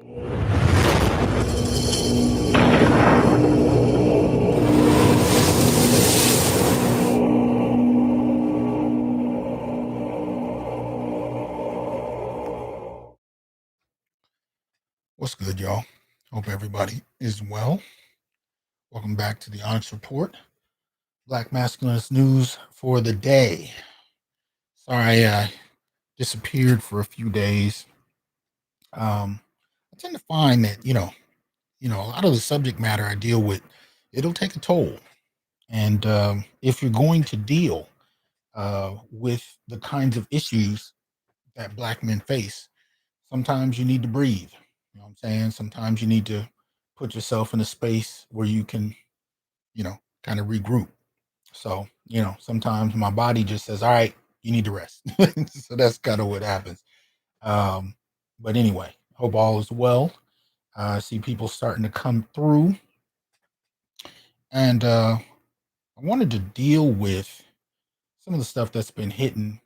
What's good, y'all? Hope everybody is well. Welcome back to the Onyx Report, Black Masculinist news for the day. Sorry I disappeared for a few days. I tend to find that, a lot of the subject matter I deal with, it'll take a toll. And if you're going to deal with the kinds of issues that Black men face, sometimes you need to breathe. You know what I'm saying? Sometimes you need to put yourself in a space where you can, kind of regroup. So, sometimes my body just says, all right, you need to rest. So that's kind of what happens. But anyway, hope all is well. I see people starting to come through. And I wanted to deal with some of the stuff that's been hitting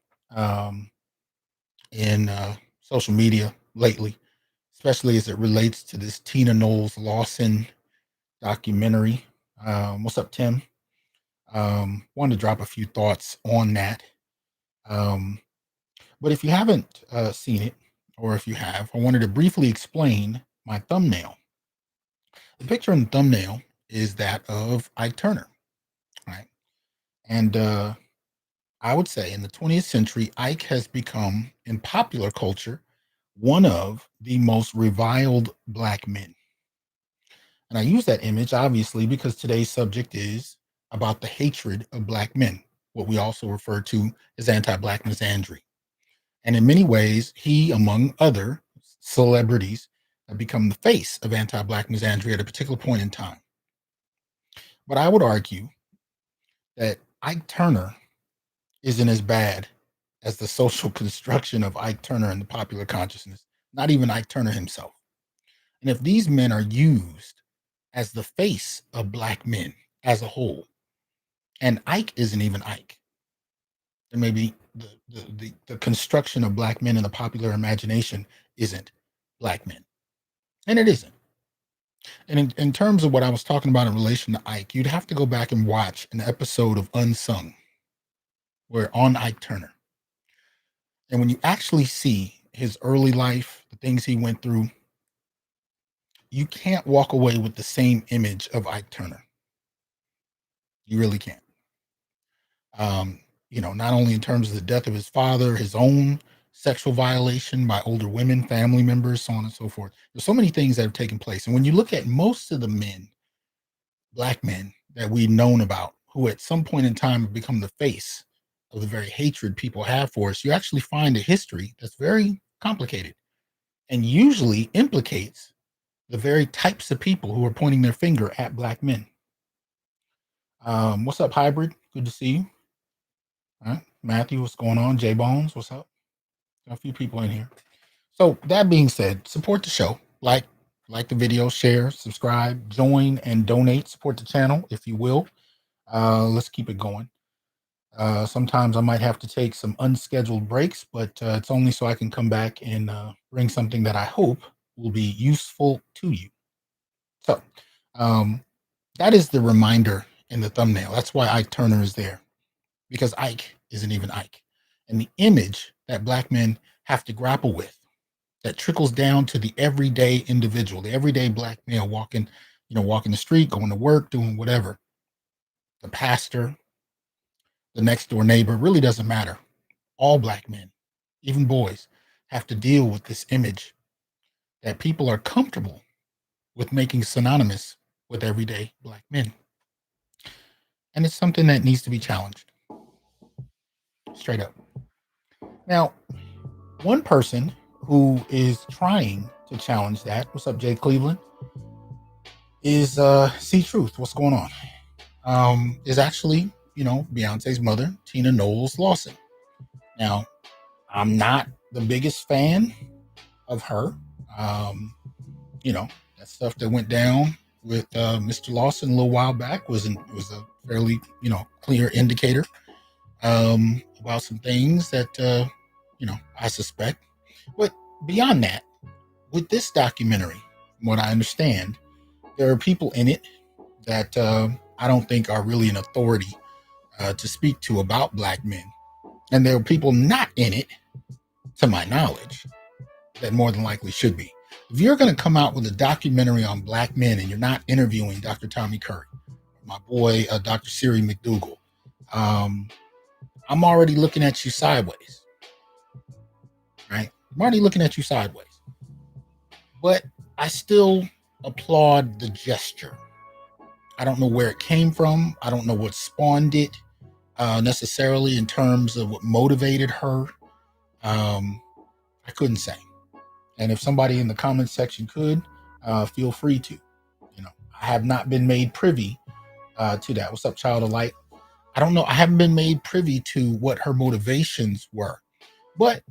in social media lately, especially as it relates to this Tina-Knowles Lawson documentary. What's up, Tim? Wanted to drop a few thoughts on that. But if you haven't seen it, or if you have, I wanted to briefly explain my thumbnail. The picture in the thumbnail is that of Ike Turner, right? And I would say in the 20th century, Ike has become, in popular culture, one of the most reviled Black men. And I use that image, obviously, because today's subject is about the hatred of Black men, what we also refer to as anti-Black misandry. And in many ways, he, among other celebrities, have become the face of anti-Black misandry at a particular point in time. But I would argue that Ike Turner isn't as bad as the social construction of Ike Turner in the popular consciousness, not even Ike Turner himself. And if these men are used as the face of Black men as a whole, and Ike isn't even Ike, then maybe the construction of Black men in the popular imagination isn't Black men. And it isn't. And in terms of what I was talking about in relation to Ike, you'd have to go back and watch an episode of Unsung, where on Ike Turner. And when you actually see his early life, the things he went through, you can't walk away with the same image of Ike Turner. You really can't. Not only in terms of the death of his father, his own sexual violation by older women, family members, so on and so forth. There's so many things that have taken place. And when you look at most of the men, Black men that we've known about, who at some point in time have become the face of the very hatred people have for us, you actually find a history that's very complicated and usually implicates the very types of people who are pointing their finger at Black men. What's up, Hybrid? Good to see you. All right. Matthew, what's going on? J Bones, what's up? Got a few people in here. So that being said, support the show. Like the video, share, subscribe, join, and donate. Support the channel if you will. Let's keep it going. Sometimes I might have to take some unscheduled breaks, but it's only so I can come back and bring something that I hope will be useful to you. So that is the reminder in the thumbnail. That's why Ike Turner is there, because Ike isn't even Ike. And the image that Black men have to grapple with, that trickles down to the everyday individual, the everyday Black male walking the street, going to work, doing whatever. The pastor, the next door neighbor, really doesn't matter. All Black men, even boys, have to deal with this image that people are comfortable with making synonymous with everyday Black men. And it's something that needs to be challenged. Straight up. Now, one person who is trying to challenge that, what's up, Jay Cleveland, is C Truth. What's going on? Is actually, Beyonce's mother, Tina-Knowles Lawson. Now, I'm not the biggest fan of her. That stuff that went down with Mr. Lawson a little while back was a fairly, clear indicator about some things that, I suspect. But beyond that, with this documentary, from what I understand, there are people in it that I don't think are really an authority to speak to about Black men. And there are people not in it, to my knowledge, that more than likely should be. If you're going to come out with a documentary on Black men and you're not interviewing Dr. Tommy Curry, my boy, Dr. Siri McDougal, I'm already looking at you sideways, right? I'm already looking at you sideways. But I still applaud the gesture. I don't know where it came from. I don't know what spawned it necessarily in terms of what motivated her. I couldn't say. And if somebody in the comments section could, feel free to. I have not been made privy to that. What's up, Child of Light? I don't know. I haven't been made privy to what her motivations were. But,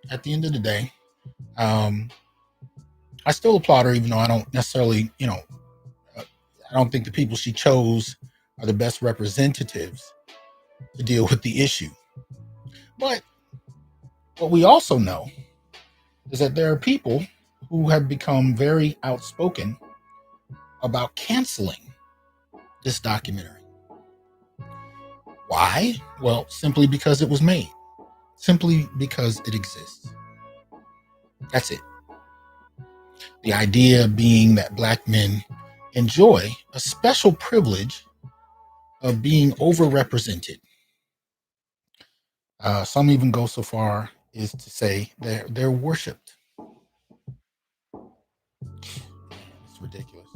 at the end of the day, I still applaud her, even though I don't necessarily, I don't think the people she chose are the best representatives to deal with the issue. But what we also know is that there are people who have become very outspoken about canceling this documentary. Why? Well, simply because it was made. Simply because it exists. That's it. The idea being that Black men enjoy a special privilege of being overrepresented. Some even go so far as to say they're worshipped. It's ridiculous.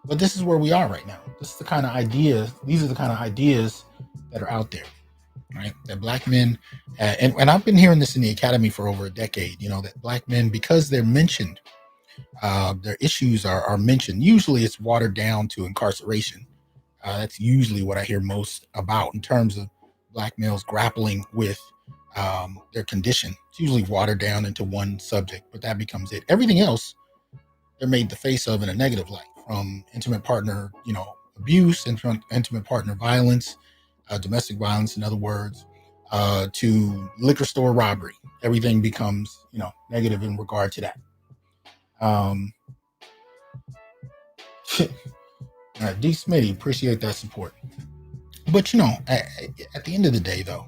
But this is where we are right now. This is the kind of ideas. These are the kind of ideas that are out there, right? That Black men, and I've been hearing this in the academy for over a decade. That Black men, because they're mentioned, their issues are mentioned. Usually, it's watered down to incarceration. That's usually what I hear most about in terms of Black males grappling with their condition. It's usually watered down into one subject, but that becomes it. Everything else, they're made the face of in a negative light, from intimate partner, abuse, intimate partner violence, domestic violence, in other words, to liquor store robbery. Everything becomes, negative in regard to that. D. Smitty, appreciate that support. But at the end of the day, though,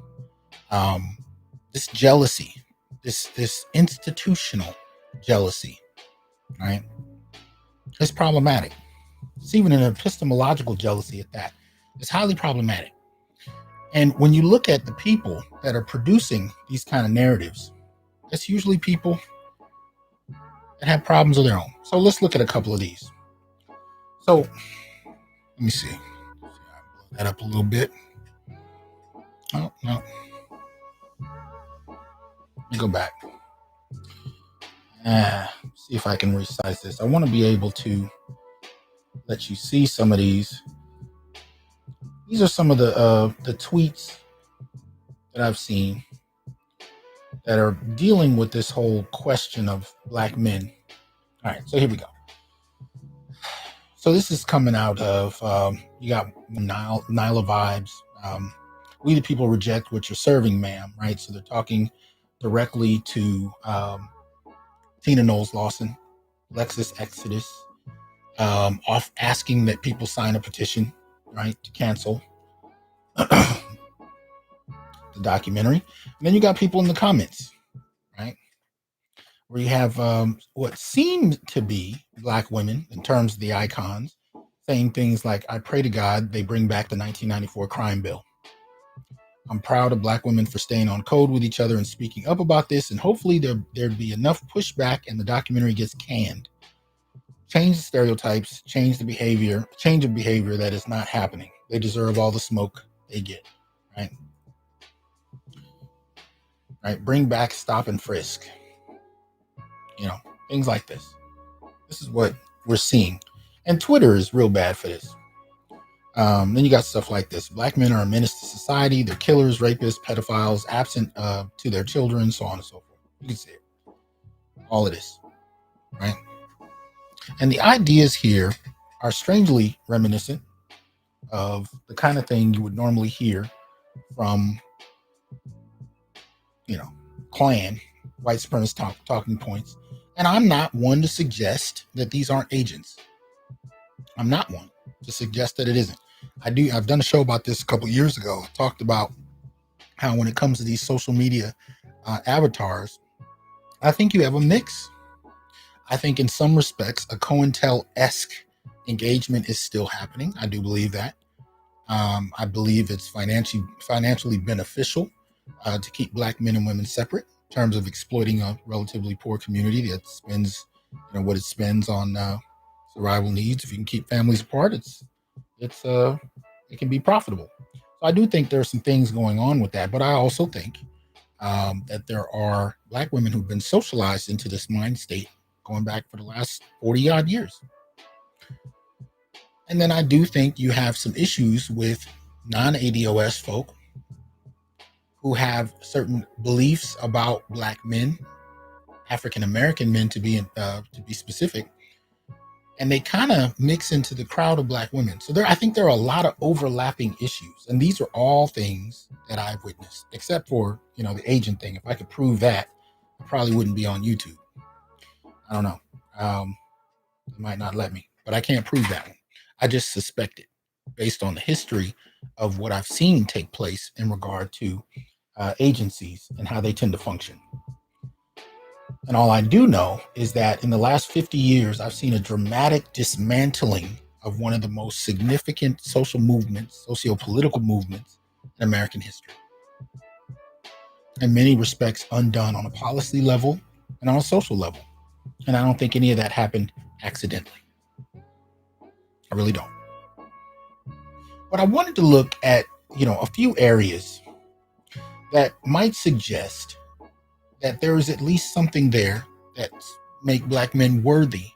this jealousy, this institutional jealousy, right, is problematic. It's even an epistemological jealousy at that. It's highly problematic. And when you look at the people that are producing these kind of narratives, it's usually people that have problems of their own. So let's look at a couple of these. So let me see. Blow that up a little bit. Oh, no. Let me go back. See if I can resize this. I want to be able to let you see some of these. These are some of the tweets that I've seen that are dealing with this whole question of Black men. All right, so here we go. So this is coming out of, you got Nyla Vibes. We the people reject what you're serving, ma'am, right? So they're talking directly to Tina-Knowles, Lawson, Lexus Exodus, off asking that people sign a petition, right, to cancel the documentary. And then you got people in the comments, right, where you have what seemed to be Black women in terms of the icons saying things like, I pray to God they bring back the 1994 crime bill. I'm proud of Black women for staying on code with each other and speaking up about this, and hopefully there'd be enough pushback and the documentary gets canned. Change the stereotypes, change of behavior that is not happening. They deserve all the smoke they get, right? Right? Bring back stop and frisk. Things like this. This is what we're seeing. And Twitter is real bad for this. Then you got stuff like this. Black men are a menace to society. They're killers, rapists, pedophiles, absent to their children, so on and so forth. You can see it. All of this, right? And the ideas here are strangely reminiscent of the kind of thing you would normally hear from, Klan, white supremacist talking points, And I'm not one to suggest that these aren't agents. I'm not one to suggest that it isn't. I've done a show about this a couple of years ago. I talked about how when it comes to these social media avatars, I think you have a mix. I think in some respects, a COINTEL-esque engagement is still happening. I do believe that. I believe it's financially beneficial to keep Black men and women separate in terms of exploiting a relatively poor community that spends, what it spends on survival needs. If you can keep families apart, it can be profitable. So I do think there are some things going on with that, but I also think that there are Black women who've been socialized into this mind state going back for the last 40 odd years. And then I do think you have some issues with non-ADOS folk who have certain beliefs about Black men, African American men to be specific, and they kind of mix into the crowd of Black women. So I think there are a lot of overlapping issues, and these are all things that I've witnessed, except for the agent thing. If I could prove that, I probably wouldn't be on YouTube. I don't know. They might not let me, but I can't prove that one. I just suspect it based on the history of what I've seen take place in regard to agencies and how they tend to function. And all I do know is that in the last 50 years, I've seen a dramatic dismantling of one of the most significant social movements, socio-political movements in American history. In many respects, undone on a policy level and on a social level. And I don't think any of that happened accidentally. I really don't. But I wanted to look at, a few areas that might suggest that there is at least something there that make Black men worthy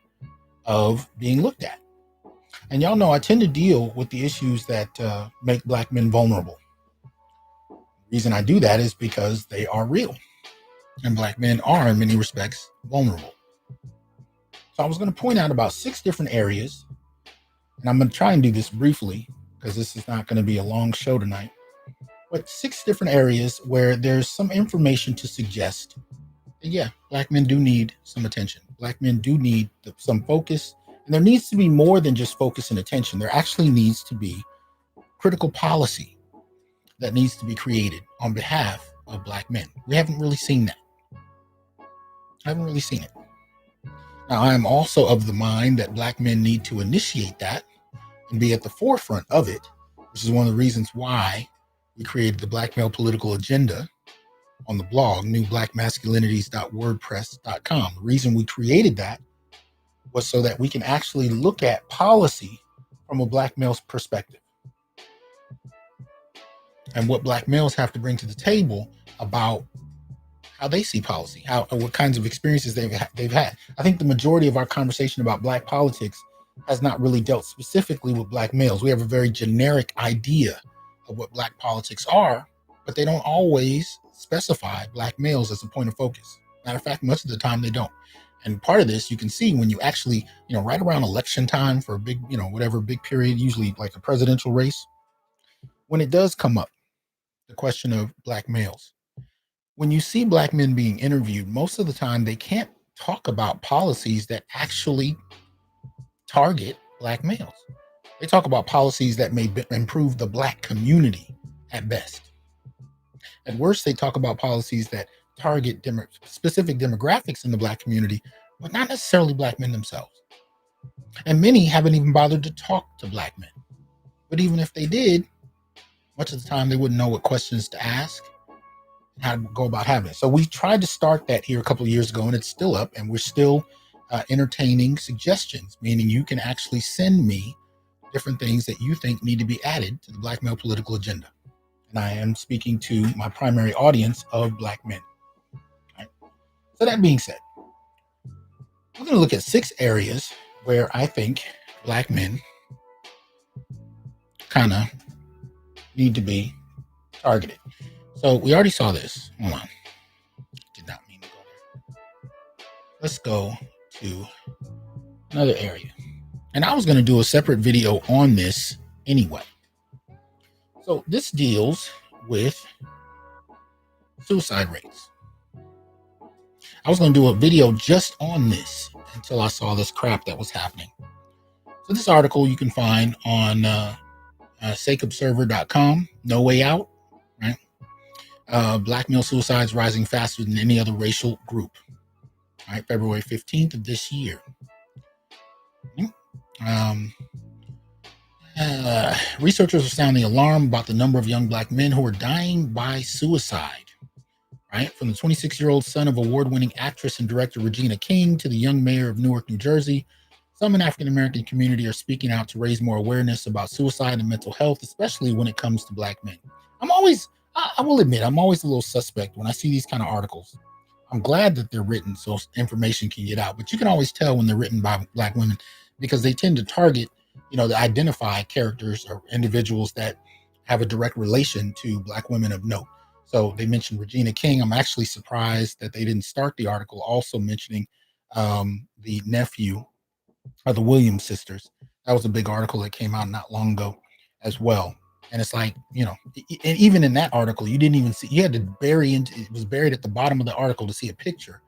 of being looked at. And y'all know I tend to deal with the issues that make Black men vulnerable. The reason I do that is because they are real. And Black men are, in many respects, vulnerable. So I was going to point out about 6 different areas. And I'm going to try and do this briefly because this is not going to be a long show tonight. But 6 different areas where there's some information to suggest that, Black men do need some attention. Black men do need some focus. And there needs to be more than just focus and attention. There actually needs to be critical policy that needs to be created on behalf of Black men. We haven't really seen that. I haven't really seen it. Now, I am also of the mind that Black men need to initiate that and be at the forefront of it, which is one of the reasons why we created the Black Male Political Agenda on the blog, newblackmasculinities.wordpress.com. The reason we created that was so that we can actually look at policy from a Black male's perspective and what Black males have to bring to the table about how they see policy, what kinds of experiences they've had. I think the majority of our conversation about Black politics has not really dealt specifically with Black males. We have a very generic idea of what Black politics are, but they don't always specify Black males as a point of focus. Matter of fact, much of the time they don't. And part of this you can see when you actually, right around election time for a big, whatever big period, usually like a presidential race, when it does come up, the question of Black males. When you see Black men being interviewed, most of the time they can't talk about policies that actually target Black males. They talk about policies that may improve the Black community at best. At worst, they talk about policies that target specific demographics in the Black community, but not necessarily Black men themselves. And many haven't even bothered to talk to Black men. But even if they did, much of the time they wouldn't know what questions to ask and how to go about having it. So we tried to start that here a couple of years ago, and it's still up, and we're still entertaining suggestions, meaning you can actually send me different things that you think need to be added to the Black Male Political Agenda. And I am speaking to my primary audience of Black men. Right? So that being said, I'm going to look at 6 areas where I think Black men kind of need to be targeted. So we already saw this. Hold on. Did not mean to go there. Let's go to another area. And I was going to do a separate video on this anyway. So this deals with suicide rates. I was going to do a video just on this until I saw this crap that was happening. So this article you can find on sakeobserver.com. No way out, right? Black male suicides rising faster than any other racial group. All right, February 15th of this year. Researchers are sounding alarm about the number of young black men who are dying by suicide. Right, from the 26-year-old son of award-winning actress and director Regina King to the young mayor of Newark, New Jersey, some in the African-American community are speaking out to raise more awareness about suicide and mental health, especially when it comes to black men. I will admit, I'm always a little suspect when I see these kind of articles. I'm glad that they're written so information can get out, but you can always tell when they're written by black women because they tend to target, to identify characters or individuals that have a direct relation to black women of note. So they mentioned Regina King. I'm actually surprised that they didn't start the article also mentioning the nephew of the Williams sisters. That was a big article that came out not long ago as well. And it's like, and even in that article, you didn't even see, you had to it was buried at the bottom of the article to see a picture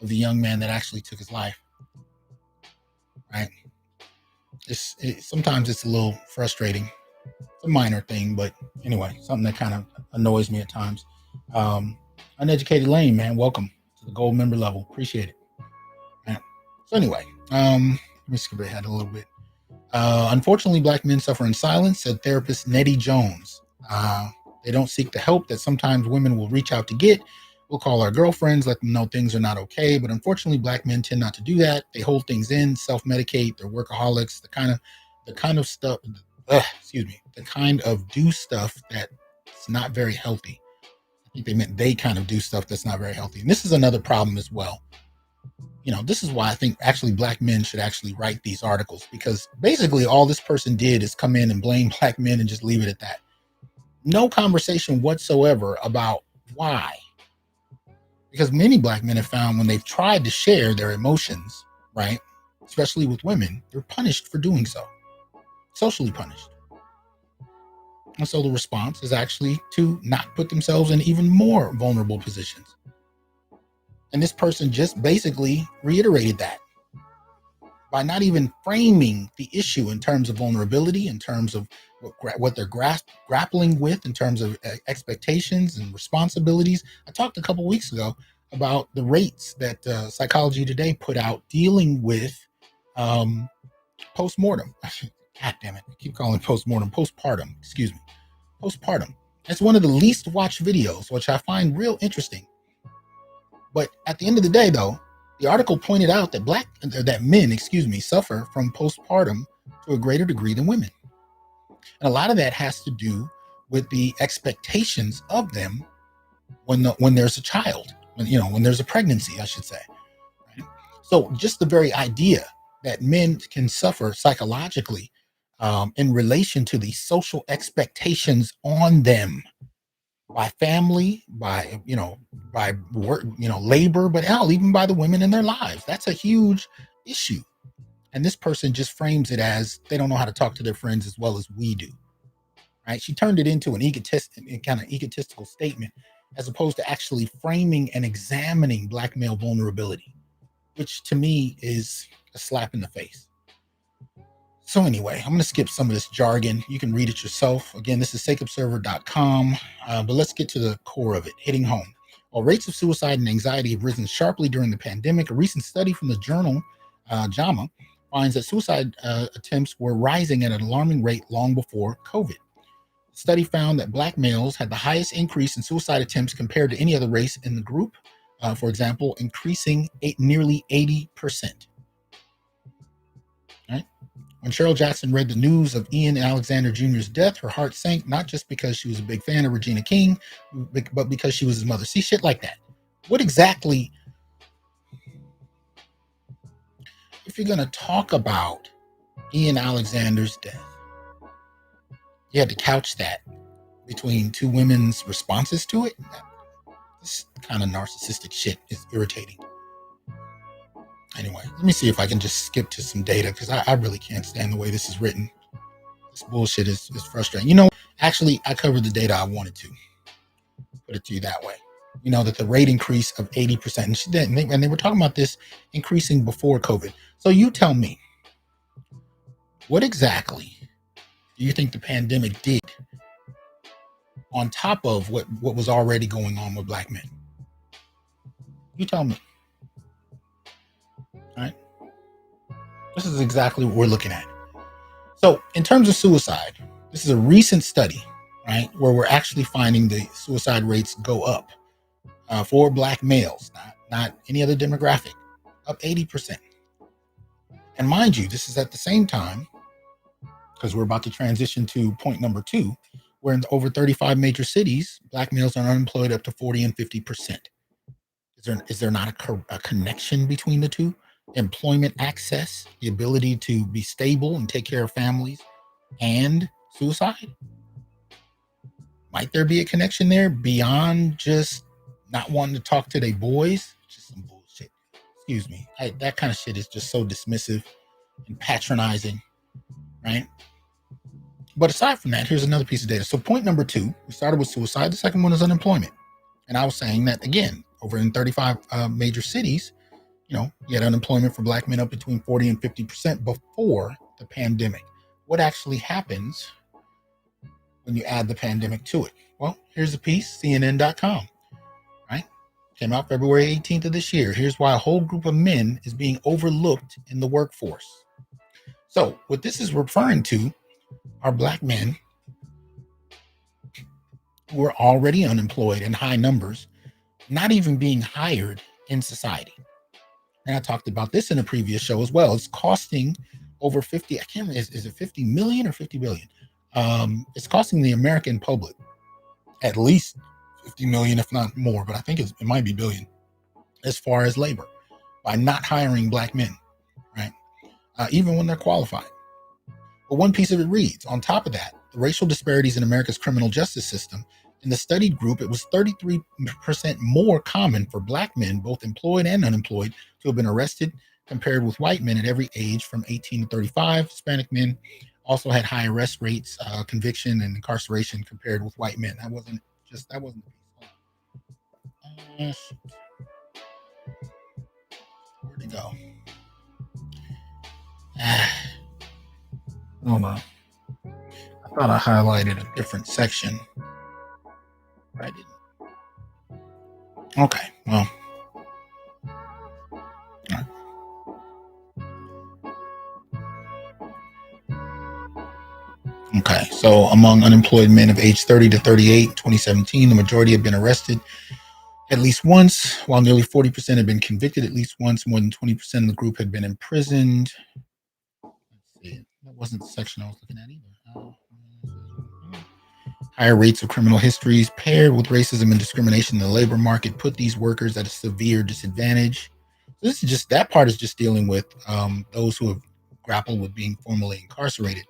of the young man that actually took his life. Right. Sometimes it's a little frustrating. It's a minor thing, but anyway, something that kind of annoys me at times. Uneducated Lane, man, welcome to the gold member level. Appreciate it. Man. So anyway, let me skip ahead a little bit. Unfortunately, black men suffer in silence, said therapist Nettie Jones. They don't seek the help that sometimes women will reach out to get. We'll call our girlfriends, let them know things are not okay. But unfortunately, black men tend not to do that. They hold things in, self-medicate. They're workaholics. The kind of stuff. The kind of do stuff that's not very healthy. I think they meant they kind of do stuff that's not very healthy. And this is another problem as well. This is why I think actually black men should actually write these articles, because basically all this person did is come in and blame black men and just leave it at that. No conversation whatsoever about why. Because many black men have found when they've tried to share their emotions, right, especially with women, they're punished for doing so, socially punished. And so the response is actually to not put themselves in even more vulnerable positions. And this person just basically reiterated that by not even framing the issue in terms of vulnerability, in terms of what they're grappling with, in terms of expectations and responsibilities. I talked a couple weeks ago about the rates that Psychology Today put out dealing with postmortem. God damn it. I keep calling it postmortem. Postpartum. Excuse me. Postpartum. It's one of the least watched videos, which I find real interesting. But at the end of the day, though, the article pointed out that men suffer from postpartum to a greater degree than women. And a lot of that has to do with the expectations of them when there's a child, when there's a pregnancy, I should say. Right? So just the very idea that men can suffer psychologically in relation to the social expectations on them by family, by work, labor, but hell, even by the women in their lives. That's a huge issue. And this person just frames it as they don't know how to talk to their friends as well as we do. Right? She turned it into an egotistical statement as opposed to actually framing and examining black male vulnerability, which to me is a slap in the face. So anyway, I'm going to skip some of this jargon. You can read it yourself. Again, this is sakeobserver.com, but let's get to the core of it, hitting home. While rates of suicide and anxiety have risen sharply during the pandemic, a recent study from the journal JAMA finds that suicide attempts were rising at an alarming rate long before COVID. The study found that black males had the highest increase in suicide attempts compared to any other race in the group, for example, increasing nearly 80%. Right? When Cheryl Jackson read the news of Ian Alexander Jr.'s death, her heart sank, not just because she was a big fan of Regina King, but because she was his mother. See, shit like that. What exactly, if you're going to talk about Ian Alexander's death, you had to couch that between two women's responses to it? This kind of narcissistic shit is irritating. Anyway, let me see if I can just skip to some data, because I really can't stand the way this is written. This bullshit is frustrating. Actually, I covered the data I wanted to. Put it to you that way. that the rate increase of 80%. And she did, and they were talking about this increasing before COVID. So you tell me, what exactly do you think the pandemic did on top of what was already going on with Black men? You tell me. All right. This is exactly what we're looking at. So, in terms of suicide, this is a recent study, right, where we're actually finding the suicide rates go up for Black males, not any other demographic, up 80%. And mind you, this is at the same time, because we're about to transition to point number 2, where in over 35 major cities, Black males are unemployed up to 40 and 50%. Is there not a connection between the two? Employment access, the ability to be stable and take care of families, and suicide? Might there be a connection there beyond just not wanting to talk to their boys? Just some bullshit. Excuse me. That kind of shit is just so dismissive and patronizing, right? But aside from that, here's another piece of data. So point number 2, we started with suicide. The second one is unemployment. And I was saying that, again, over in 35 major cities, you had unemployment for Black men up between 40 and 50% before the pandemic. What actually happens when you add the pandemic to it? Well, here's a piece, CNN.com, right? Came out February 18th of this year. Here's why a whole group of men is being overlooked in the workforce. So what this is referring to are Black men who are already unemployed in high numbers, not even being hired in society. And I talked about this in a previous show as well. It's costing over 50, I can't remember, is it 50 million or 50 billion? It's costing the American public at least 50 million, if not more, but I think it might be billion, as far as labor, by not hiring Black men, right? Even when they're qualified. But one piece of it reads, on top of that, the racial disparities in America's criminal justice system. In the studied group, it was 33% more common for Black men, both employed and unemployed, to have been arrested compared with white men at every age from 18 to 35. Hispanic men also had high arrest rates, conviction, and incarceration compared with white men. That wasn't the piece. Where'd it go? Hold on. I thought I highlighted a different section. I didn't. Okay, well. Right. Okay, so among unemployed men of age 30 to 38, 2017, the majority have been arrested at least once, while nearly 40% had been convicted at least once. More than 20% of the group had been imprisoned. Let's see, that wasn't the section I was looking at either. Higher rates of criminal histories paired with racism and discrimination in the labor market put these workers at a severe disadvantage. So this is just, that part is just dealing with those who have grappled with being formally incarcerated.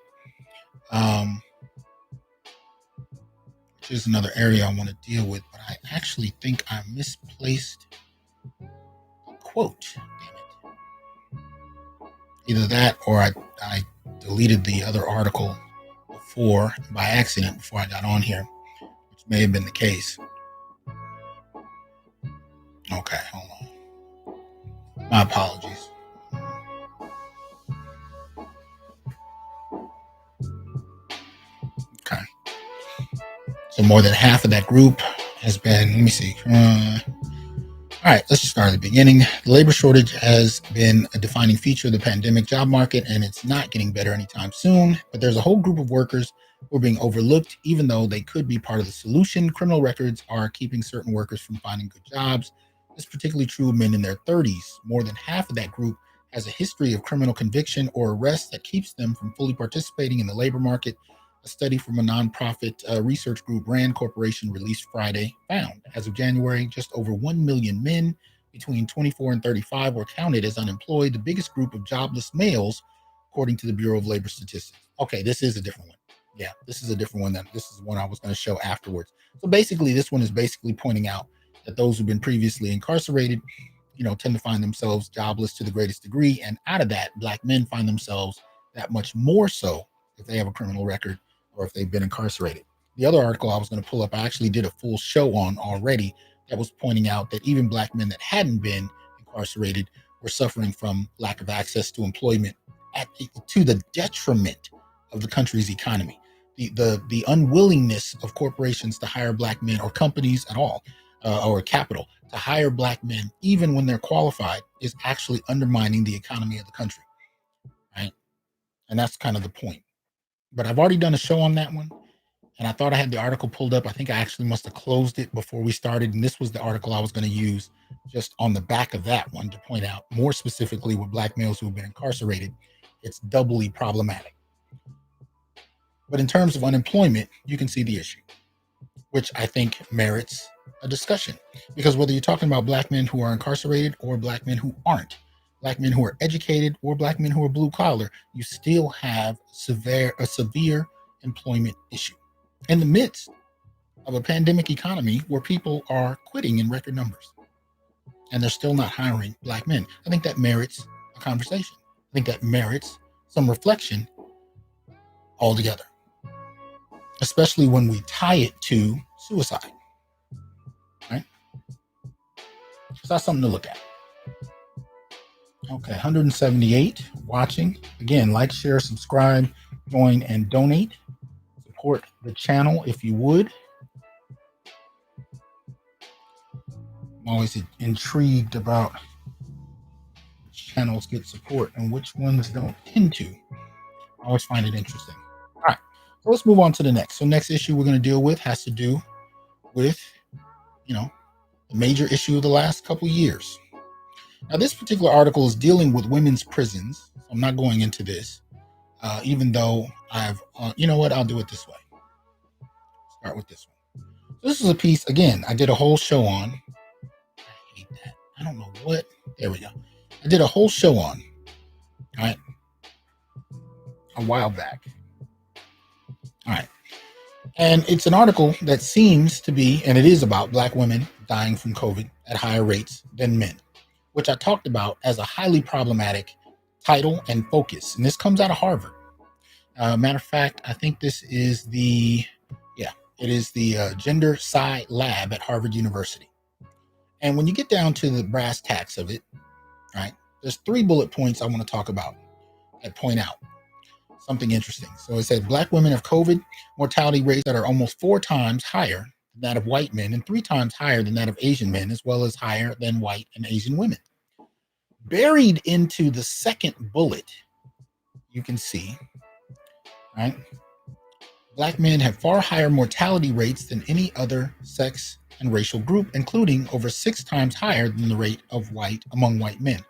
Which is another area I want to deal with, but I actually think I misplaced the quote. Damn it. Either that or I deleted the other article by accident before I got on here, which may have been the case. Okay, hold on. My apologies. Okay. So more than half of that group has been, let me see. All right, let's just start at the beginning. The labor shortage has been a defining feature of the pandemic job market, and it's not getting better anytime soon. But there's a whole group of workers who are being overlooked, even though they could be part of the solution. Criminal records are keeping certain workers from finding good jobs. This is particularly true of men in their 30s. More than half of that group has a history of criminal conviction or arrest that keeps them from fully participating in the labor market. A study from a nonprofit research group, Rand Corporation, released Friday, found as of January, just over 1 million men between 24 and 35 were counted as unemployed, the biggest group of jobless males, according to the Bureau of Labor Statistics. Okay, this is a different one. Yeah, this is a different one. This is one I was going to show afterwards. So basically, this one is basically pointing out that those who've been previously incarcerated, tend to find themselves jobless to the greatest degree. And out of that, Black men find themselves that much more so if they have a criminal record or if they've been incarcerated. The other article I was going to pull up, I actually did a full show on already, that was pointing out that even Black men that hadn't been incarcerated were suffering from lack of access to employment to the detriment of the country's economy. The unwillingness of corporations to hire Black men, or companies at all, or capital to hire Black men, even when they're qualified, is actually undermining the economy of the country, right? And that's kind of the point. But I've already done a show on that one, and I thought I had the article pulled up. I think I actually must have closed it before we started, and this was the article I was going to use just on the back of that one to point out more specifically with Black males who have been incarcerated, it's doubly problematic. But in terms of unemployment, you can see the issue, which I think merits a discussion. Because whether you're talking about Black men who are incarcerated or Black men who aren't, Black men who are educated or Black men who are blue collar, you still have a severe employment issue in the midst of a pandemic economy where people are quitting in record numbers and they're still not hiring Black men. I think that merits a conversation. I think that merits some reflection altogether, especially when we tie it to suicide, right? So that's something to look at. Okay, 178 watching. Again, like, share, subscribe, join, and donate. Support the channel if you would. I'm always intrigued about which channels get support and which ones don't tend to. I always find it interesting. All right, so let's move on to the next. So next issue we're going to deal with has to do with, the major issue of the last couple years. Now, this particular article is dealing with women's prisons. So I'm not going into this, even though I've, you know what, I'll do it this way. Start with this one. So this is a piece, again, I did a whole show on. I hate that. I don't know what. There we go. I did a whole show on, all right, a while back. All right. And it's an article that seems to be, and it is about Black women dying from COVID at higher rates than men, which I talked about as a highly problematic title and focus. And this comes out of Harvard. Matter of fact, I think this is the Gender Sci Lab at Harvard University. And when you get down to the brass tacks of it, right, there's 3 bullet points I want to talk about that point out something interesting. So it says Black women have COVID mortality rates that are almost 4 times higher than that of white men and 3 times higher than that of Asian men, as well as higher than white and Asian women. Buried into the second bullet, you can see, right, Black men have far higher mortality rates than any other sex and racial group, including over 6 times higher than the rate of among white men.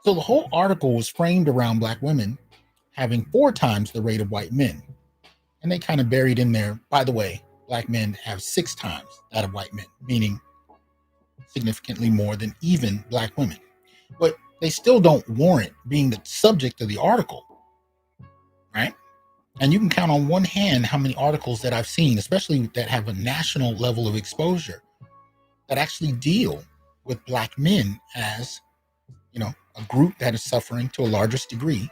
So the whole article was framed around Black women having 4 times the rate of white men. And they kind of buried in there, by the way, Black men have 6 times that of white men, meaning significantly more than even Black women. But they still don't warrant being the subject of the article, right? And you can count on one hand how many articles that I've seen, especially that have a national level of exposure, that actually deal with Black men as, a group that is suffering to a largest degree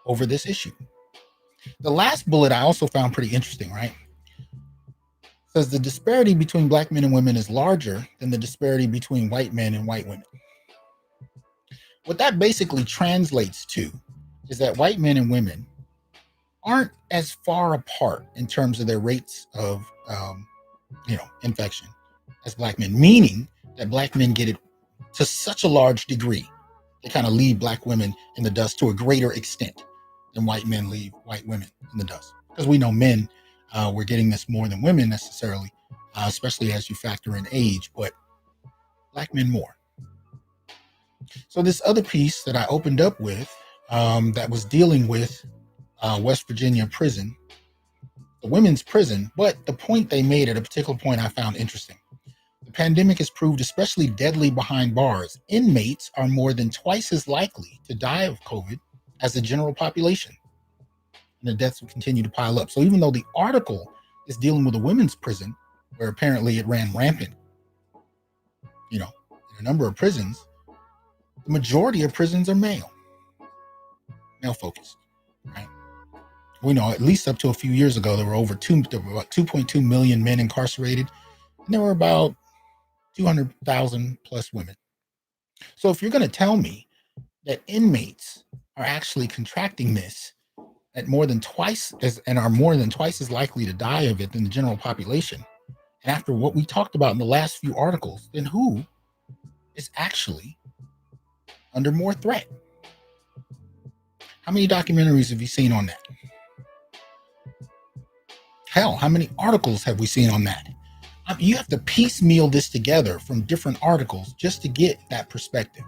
over this issue. The last bullet I also found pretty interesting, right? It says the disparity between Black men and women is larger than the disparity between white men and white women. What that basically translates to is that white men and women aren't as far apart in terms of their rates of, infection as Black men, meaning that Black men get it to such a large degree. They kind of leave Black women in the dust to a greater extent than white men leave white women in the dust. Because we know men, we're getting this more than women necessarily, especially as you factor in age, but Black men more. So this other piece that I opened up with that was dealing with West Virginia prison, the women's prison, but the point they made at a particular point I found interesting. The pandemic has proved especially deadly behind bars. Inmates are more than twice as likely to die of COVID as the general population. And the deaths will continue to pile up. So even though the article is dealing with a women's prison, where apparently it ran rampant, in a number of prisons, the majority of prisons are male focused, right? We know at least up to a few years ago, there were about 2.2 million men incarcerated. And there were about 200,000 plus women. So if you're going to tell me that inmates are actually contracting this at more than twice as and are more than twice as likely to die of it than the general population, and after what we talked about in the last few articles, then who is actually under more threat? How many documentaries have you seen on that? Hell, how many articles have we seen on that? I mean, you have to piecemeal this together from different articles just to get that perspective.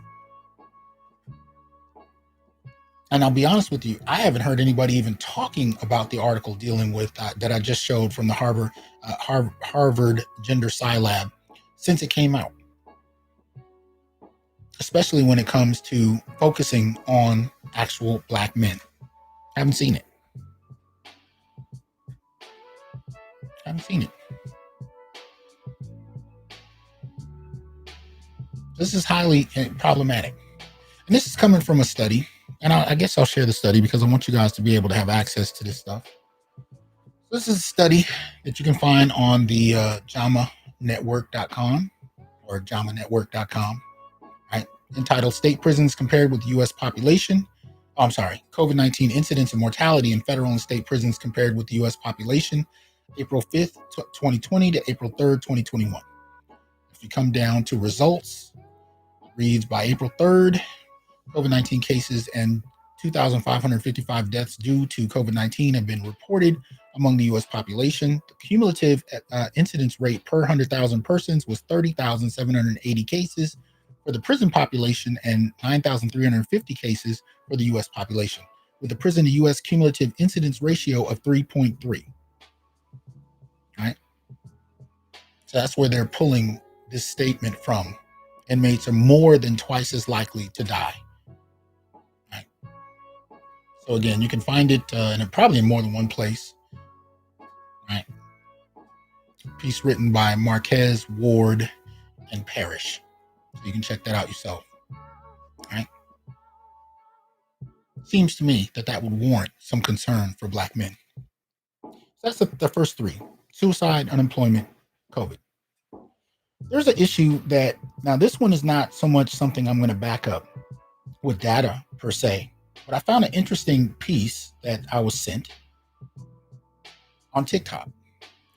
And I'll be honest with you, I haven't heard anybody even talking about the article dealing with that I just showed from the Harvard Gender Sci Lab since it came out, especially when it comes to focusing on actual Black men. Haven't seen it. This is highly problematic. And this is coming from a study. And I guess I'll share the study because I want you guys to be able to have access to this stuff. This is a study that you can find on the JAMAnetwork.com or JAMAnetwork.com, right? Entitled State Prisons Compared with U.S. Population. Oh, I'm sorry. COVID-19 Incidence and Mortality in Federal and State Prisons Compared with the U.S. Population, April 5th, 2020 to April 3rd, 2021. If you come down to results, it reads by April 3rd, COVID-19 cases and 2,555 deaths due to COVID-19 have been reported among the U.S. population. The cumulative incidence rate per 100,000 persons was 30,780 cases for the prison population and 9,350 cases for the U.S. population, with the prison to U.S. cumulative incidence ratio of 3.3. Right? So that's where they're pulling this statement from. Inmates are more than twice as likely to die. Right? So again, you can find it probably in more than one place. Right? Piece written by Marquez, Ward, and Parrish. So you can check that out yourself. Right? Seems to me that would warrant some concern for Black men. So that's the first three: suicide, unemployment, COVID. There's an issue that, now this one is not so much something I'm going to back up with data per se, but I found an interesting piece that I was sent on TikTok,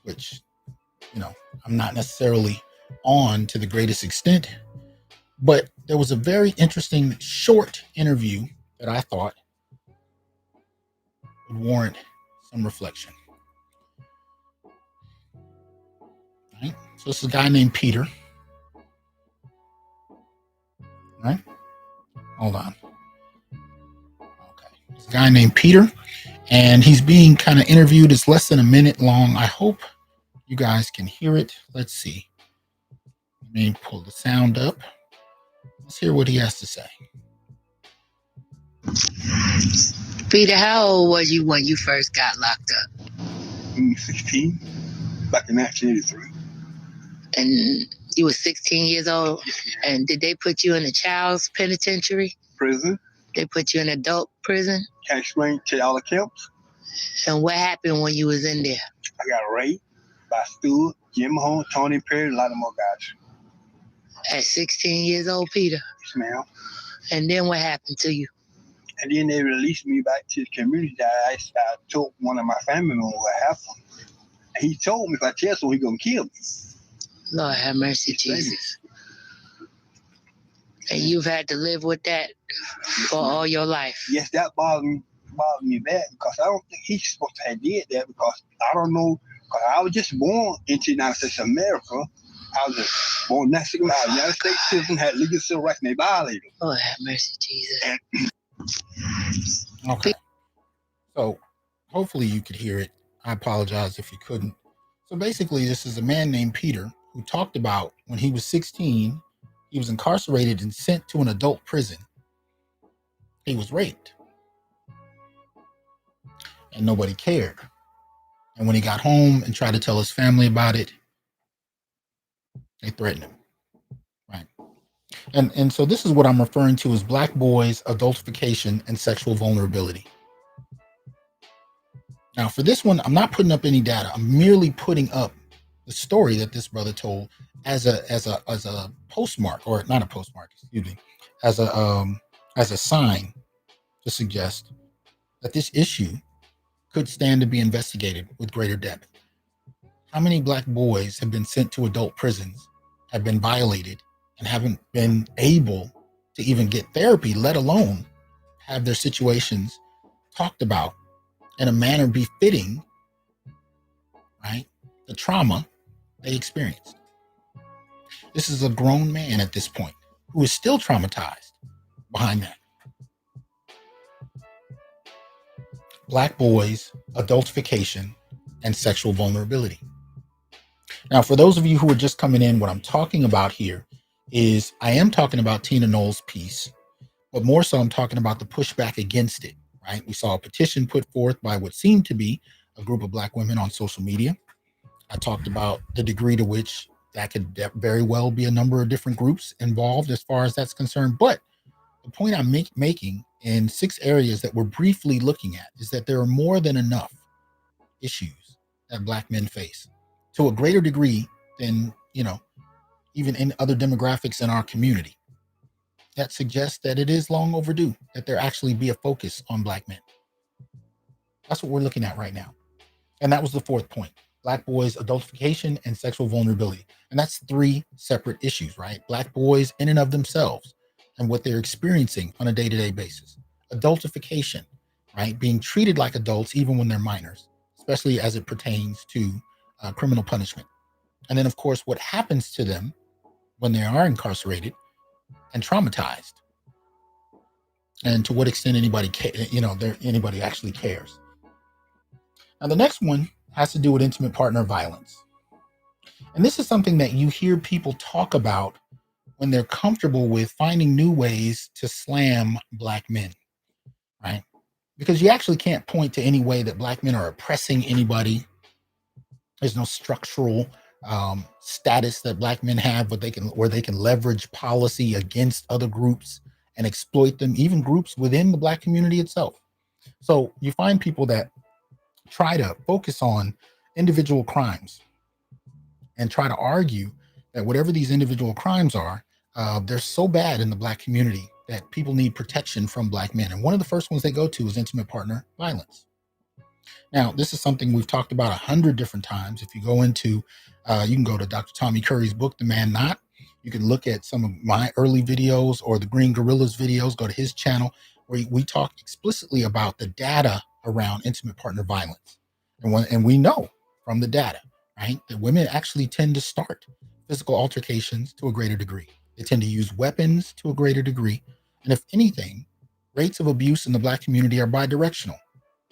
which, I'm not necessarily on to the greatest extent, but there was a very interesting short interview that I thought would warrant some reflection. Right? So this is a guy named Peter. Right? Hold on. Okay. This guy named Peter, and he's being kind of interviewed. It's less than a minute long. I hope you guys can hear it. Let's see. Let me pull the sound up. Let's hear what he has to say. Peter, how old was you when you first got locked up? 16, back in 1983. And you were 16 years old? And did they put you in a child's penitentiary? Prison. They put you in adult prison? Can't explain to all the camps. And what happened when you was in there? I got raped by Stu, Jim Mahone, Tony Perry, a lot of more guys. At 16 years old, Peter? Yes, ma'am. And then what happened to you? And then they released me back to the community. I told one of my family members what happened. And he told me if I tell someone, he's going to kill me. Lord have mercy, Jesus. And you've had to live with that for all your life? Yes, that bothered me bad because I don't think he's supposed to have did that because I don't know, because I was just born into the United States of America. I was just born next to the United States citizen, had legal civil rights, and they violated them. Lord have mercy, Jesus. Okay. So hopefully you could hear it. I apologize if you couldn't. So basically, this is a man named Peter who talked about when he was 16, he was incarcerated and sent to an adult prison. He was raped. And nobody cared. And when he got home and tried to tell his family about it, they threatened him. Right. And so this is what I'm referring to as Black boys, adultification, and sexual vulnerability. Now, for this one, I'm not putting up any data. I'm merely putting up the story that this brother told as a postmark, or not a postmark, excuse me, as a sign to suggest that this issue could stand to be investigated with greater depth. How many Black boys have been sent to adult prisons, have been violated, and haven't been able to even get therapy, let alone have their situations talked about in a manner befitting, right, the trauma they experienced? This is a grown man at this point who is still traumatized behind that. Black boys, adultification, and sexual vulnerability. Now, for those of you who are just coming in, what I'm talking about here is I am talking about Tina-Knowles' piece, but more so I'm talking about the pushback against it, right? We saw a petition put forth by what seemed to be a group of Black women on social media. I talked about the degree to which that could very well be a number of different groups involved as far as that's concerned. But the point I'm making in 6 areas that we're briefly looking at is that there are more than enough issues that Black men face to a greater degree than, even in other demographics in our community, that suggests that it is long overdue that there actually be a focus on Black men. That's what we're looking at right now. And that was the 4th point. Black boys, adultification, and sexual vulnerability. And that's 3 separate issues, right? Black boys in and of themselves and what they're experiencing on a day-to-day basis. Adultification, right? Being treated like adults even when they're minors, especially as it pertains to criminal punishment. And then, of course, what happens to them when they are incarcerated and traumatized, and to what extent anybody actually cares. Now, the next one has to do with intimate partner violence. And this is something that you hear people talk about when they're comfortable with finding new ways to slam Black men, right? Because you actually can't point to any way that Black men are oppressing anybody. There's no structural status that Black men have where they can leverage policy against other groups and exploit them, even groups within the Black community itself. So you find people that try to focus on individual crimes and try to argue that whatever these individual crimes are, they're so bad in the Black community that people need protection from Black men. And one of the first ones they go to is intimate partner violence. Now, this is something we've talked about 100 different times. If you go into, you can go to Dr. Tommy Curry's book, The Man Not. You can look at some of my early videos or the Green Gorillas videos, go to his channel, where we talk explicitly about the data around intimate partner violence. And we know from the data, right, that women actually tend to start physical altercations to a greater degree. They tend to use weapons to a greater degree. And if anything, rates of abuse in the Black community are bidirectional,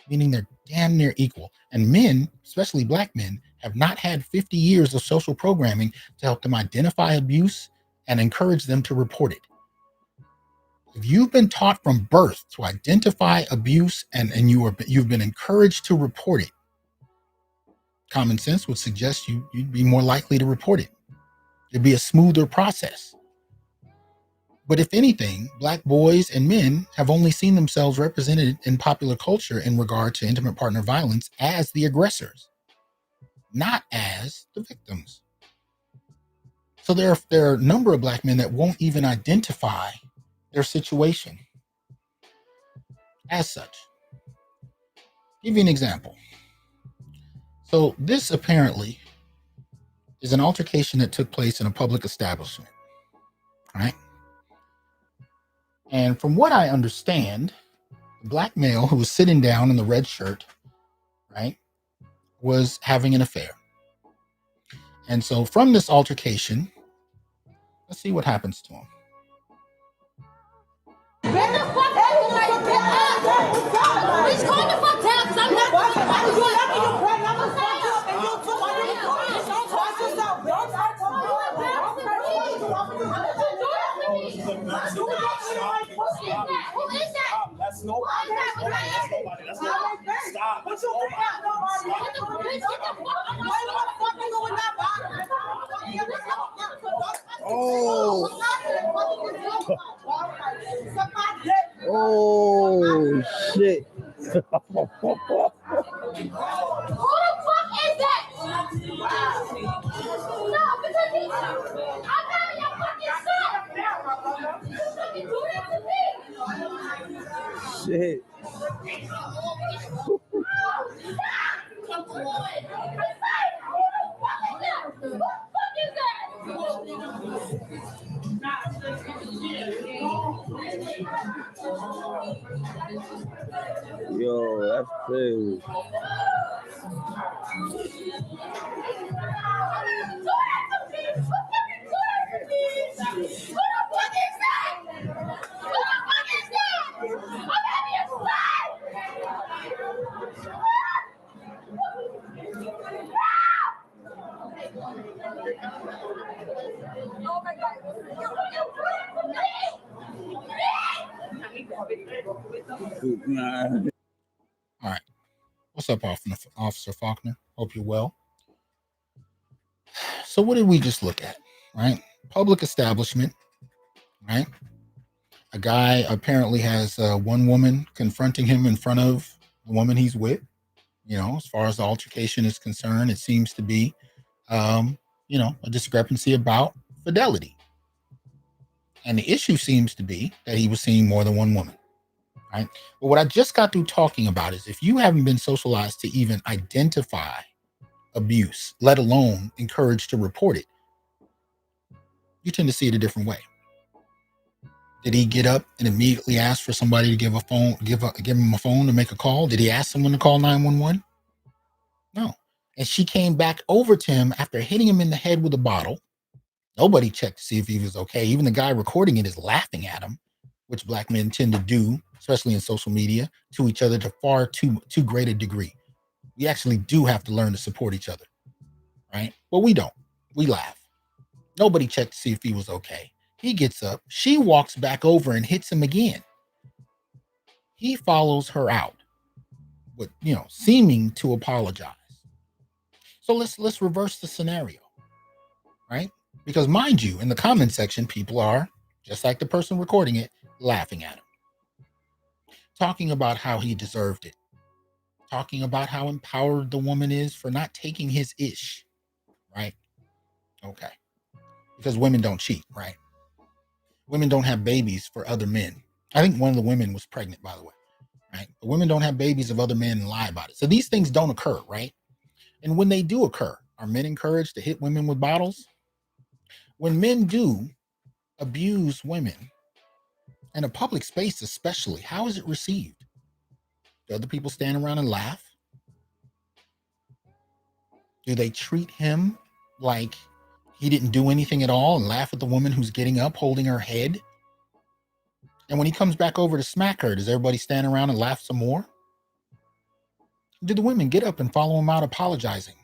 meaning they're damn near equal. And men, especially Black men, have not had 50 years of social programming to help them identify abuse and encourage them to report it. If you've been taught from birth to identify abuse and you've been encouraged to report it, common sense would suggest you'd be more likely to report it. It'd be a smoother process. But if anything, Black boys and men have only seen themselves represented in popular culture in regard to intimate partner violence as the aggressors, not as the victims. So there are a number of Black men that won't even identify their situation as such. Give you an example. So this apparently is an altercation that took place in a public establishment, right? And from what I understand, the Black male who was sitting down in the red shirt, right, was having an affair. And so from this altercation, let's see what happens to him. Get the fuck out! Please calm the fuck down, because I'm not Who is that? That's nobody. That's nobody. Stop. What you think about nobody? Oh. Oh shit. Who the fuck is that? No, because Hey. All right. What's up, Officer Faulkner? Hope you're well. So, what did we just look at? Right? Public establishment. Right? A guy apparently has one woman confronting him in front of the woman he's with. As far as the altercation is concerned, it seems to be, a discrepancy about fidelity. And the issue seems to be that he was seeing more than one woman. Right. But what I just got through talking about is if you haven't been socialized to even identify abuse, let alone encouraged to report it, you tend to see it a different way. Did he get up and immediately ask for somebody to give him a phone to make a call? Did he ask someone to call 911? No. And she came back over to him after hitting him in the head with a bottle. Nobody checked to see if he was okay. Even the guy recording it is laughing at him, which black men tend to do, especially in social media, to each other to far too great a degree. We actually do have to learn to support each other, right? But we don't. We laugh. Nobody checked to see if he was okay. He gets up. She walks back over and hits him again. He follows her out, with seeming to apologize. So let's reverse the scenario, right? Because mind you, in the comment section, people are, just like the person recording it, laughing at him. Talking about how he deserved it. Talking about how empowered the woman is for not taking his ish, right? Okay. Because women don't cheat, right? Women don't have babies for other men. I think one of the women was pregnant, by the way, right? But women don't have babies of other men and lie about it. So these things don't occur, right? And when they do occur, are men encouraged to hit women with bottles? When men do abuse women in a public space, especially, how is it received? Do other people stand around and laugh? Do they treat him like he didn't do anything at all and laugh at the woman who's getting up, holding her head? And when he comes back over to smack her, does everybody stand around and laugh some more? Do the women get up and follow him out apologizing?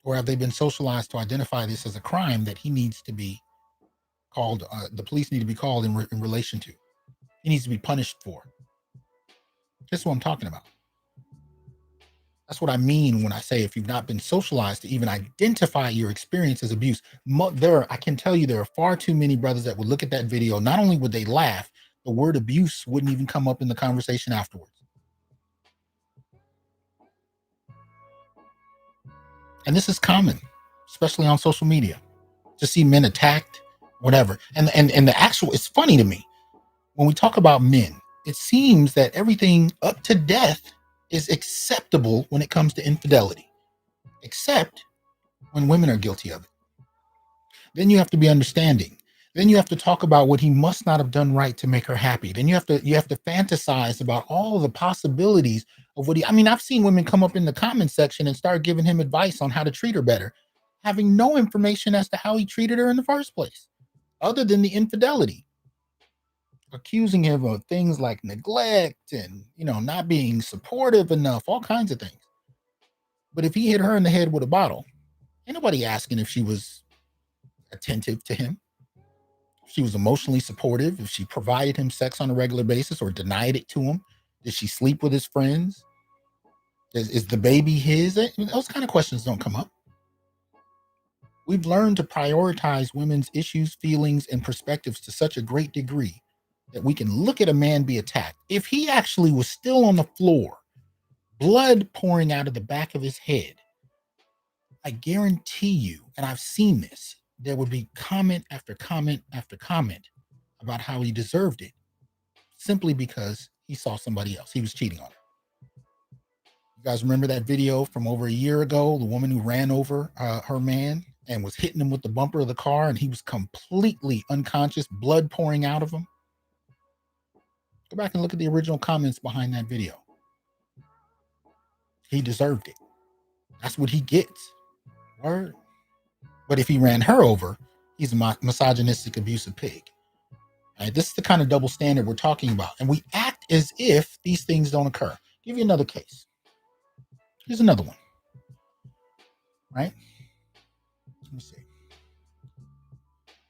Or have they been socialized to identify this as a crime that he needs to be called, the police need to be called in relation to? He needs to be punished for. That's what I'm talking about. That's what I mean when I say if you've not been socialized to even identify your experience as abuse. I can tell you there are far too many brothers that would look at that video. Not only would they laugh, the word abuse wouldn't even come up in the conversation afterwards. And this is common, especially on social media, to see men attacked, whatever. And the actual, it's funny to me when we talk about men, it seems that everything up to death is acceptable when it comes to infidelity, except when women are guilty of it. Then you have to be understanding. Then you have to talk about what he must not have done right to make her happy. Then you have to fantasize about all the possibilities of what I've seen women come up in the comment section and start giving him advice on how to treat her better, having no information as to how he treated her in the first place, other than the infidelity. Accusing him of things like neglect and, not being supportive enough, all kinds of things. But if he hit her in the head with a bottle, ain't nobody asking if she was attentive to him, if she was emotionally supportive, if she provided him sex on a regular basis or denied it to him. Did she sleep with his friends? Is the baby his? Those kind of questions don't come up. We've learned to prioritize women's issues, feelings, and perspectives to such a great degree that we can look at a man be attacked. If he actually was still on the floor, blood pouring out of the back of his head, I guarantee you, and I've seen this, there would be comment after comment after comment about how he deserved it simply because he saw somebody else. He was cheating on her. You guys remember that video from over a year ago? The woman who ran over her man and was hitting him with the bumper of the car and he was completely unconscious, blood pouring out of him. Go back and look at the original comments behind that video. he deserved it. That's what he gets. Word. But if he ran her over, he's a misogynistic, abusive pig. Right? This is the kind of double standard we're talking about. And we act as if these things don't occur. Give you another case. Here's another one. Right? Let me see.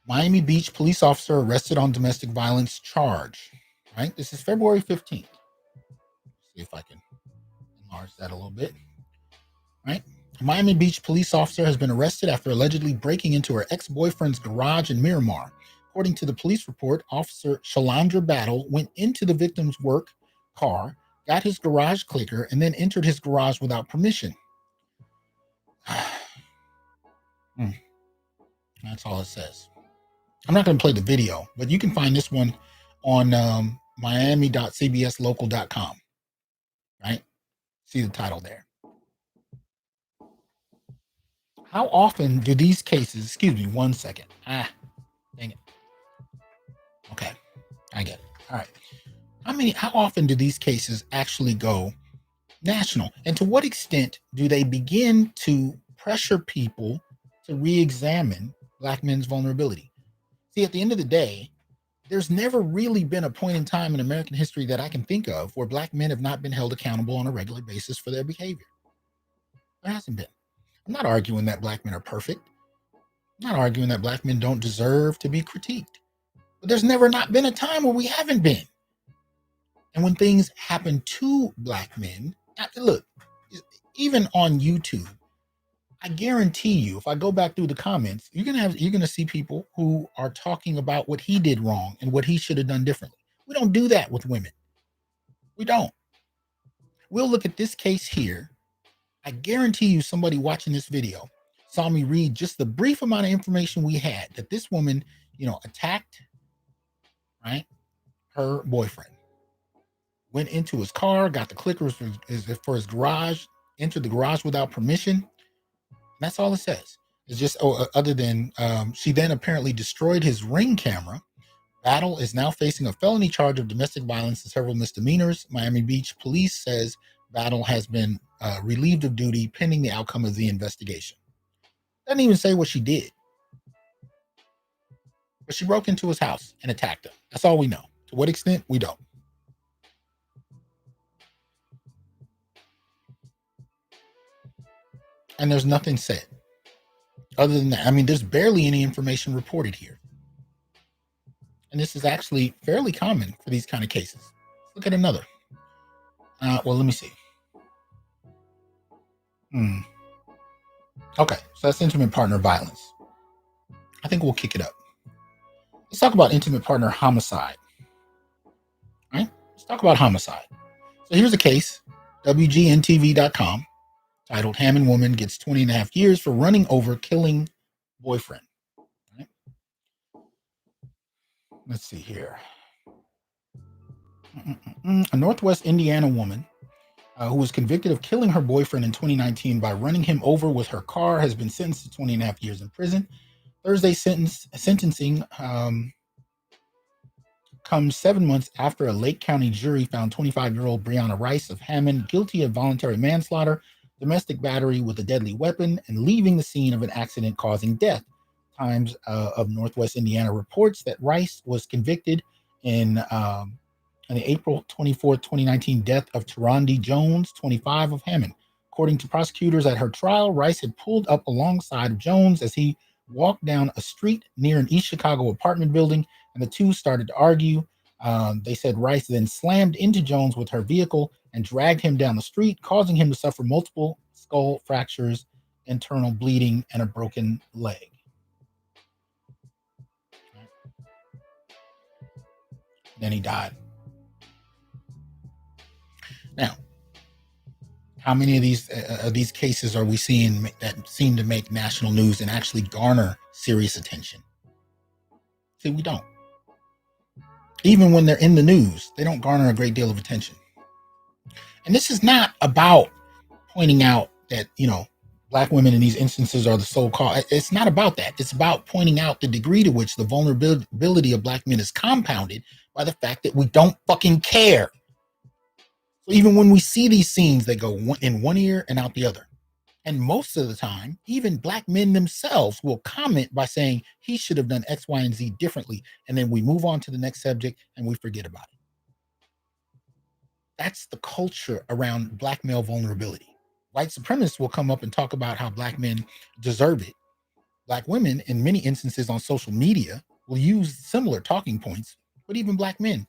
Miami Beach police officer arrested on domestic violence charge. Right? This is February 15th. See if I can enlarge that a little bit. Right? A Miami Beach police officer has been arrested after allegedly breaking into her ex-boyfriend's garage in Miramar. According to the police report, Officer Shalandra Battle went into the victim's work car, got his garage clicker, and then entered his garage without permission. That's all it says. I'm not going to play the video, but you can find this one on miami.cbslocal.com. Right? See the title there. How often do these cases, excuse me, 1 second. Dang it. Okay, I get it. All right. How often do these cases actually go national? And to what extent do they begin to pressure people to re-examine Black men's vulnerability? See, at the end of the day, there's never really been a point in time in American history that I can think of where Black men have not been held accountable on a regular basis for their behavior. There hasn't been. I'm not arguing that Black men are perfect. I'm not arguing that Black men don't deserve to be critiqued. But there's never not been a time where we haven't been. And when things happen to Black men, look, even on YouTube, I guarantee you, if I go back through the comments, you're gonna see people who are talking about what he did wrong and what he should have done differently. We don't do that with women. We don't. We'll look at this case here. I guarantee you, somebody watching this video saw me read just the brief amount of information we had that this woman, attacked, right, her boyfriend. Went into his car, got the clickers for his garage, entered the garage without permission. And that's all it says. It's just, other than she then apparently destroyed his Ring camera. Battle is now facing a felony charge of domestic violence and several misdemeanors. Miami Beach police says Battle has been relieved of duty pending the outcome of the investigation. Doesn't even say what she did. But she broke into his house and attacked him. That's all we know. To what extent, we don't. And there's nothing said. Other than that, there's barely any information reported here. And this is actually fairly common for these kind of cases. Let's look at another. Well, let me see. Okay, so that's intimate partner violence. I think we'll kick it up. Let's talk about intimate partner homicide. Right? Let's talk about homicide. So here's a case, WGNTV.com, titled Hammond Woman Gets 20 and a half years for running over killing boyfriend. Right? Let's see here. A Northwest Indiana woman who was convicted of killing her boyfriend in 2019 by running him over with her car has been sentenced to 20 and a half years in prison. Thursday sentencing comes 7 months after a Lake County jury found 25-year-old Breonna Rice of Hammond guilty of voluntary manslaughter, domestic battery with a deadly weapon, and leaving the scene of an accident causing death. Times of Northwest Indiana reports that Rice was convicted in the April 24, 2019 death of Tarondi Jones, 25, of Hammond. According to prosecutors at her trial, Rice had pulled up alongside of Jones as he walked down a street near an East Chicago apartment building, and the two started to argue. They said Rice then slammed into Jones with her vehicle and dragged him down the street, causing him to suffer multiple skull fractures, internal bleeding, and a broken leg. Then he died. Now, how many of these cases are we seeing that seem to make national news and actually garner serious attention? See, we don't. Even when they're in the news, they don't garner a great deal of attention. And this is not about pointing out that, Black women in these instances are the so-called. It's not about that. It's about pointing out the degree to which the vulnerability of Black men is compounded by the fact that we don't fucking care. So even when we see these scenes, they go in one ear and out the other. And most of the time, even Black men themselves will comment by saying he should have done X, Y, and Z differently. And then we move on to the next subject and we forget about it. That's the culture around Black male vulnerability. White supremacists will come up and talk about how Black men deserve it. Black women, in many instances on social media, will use similar talking points, but even Black men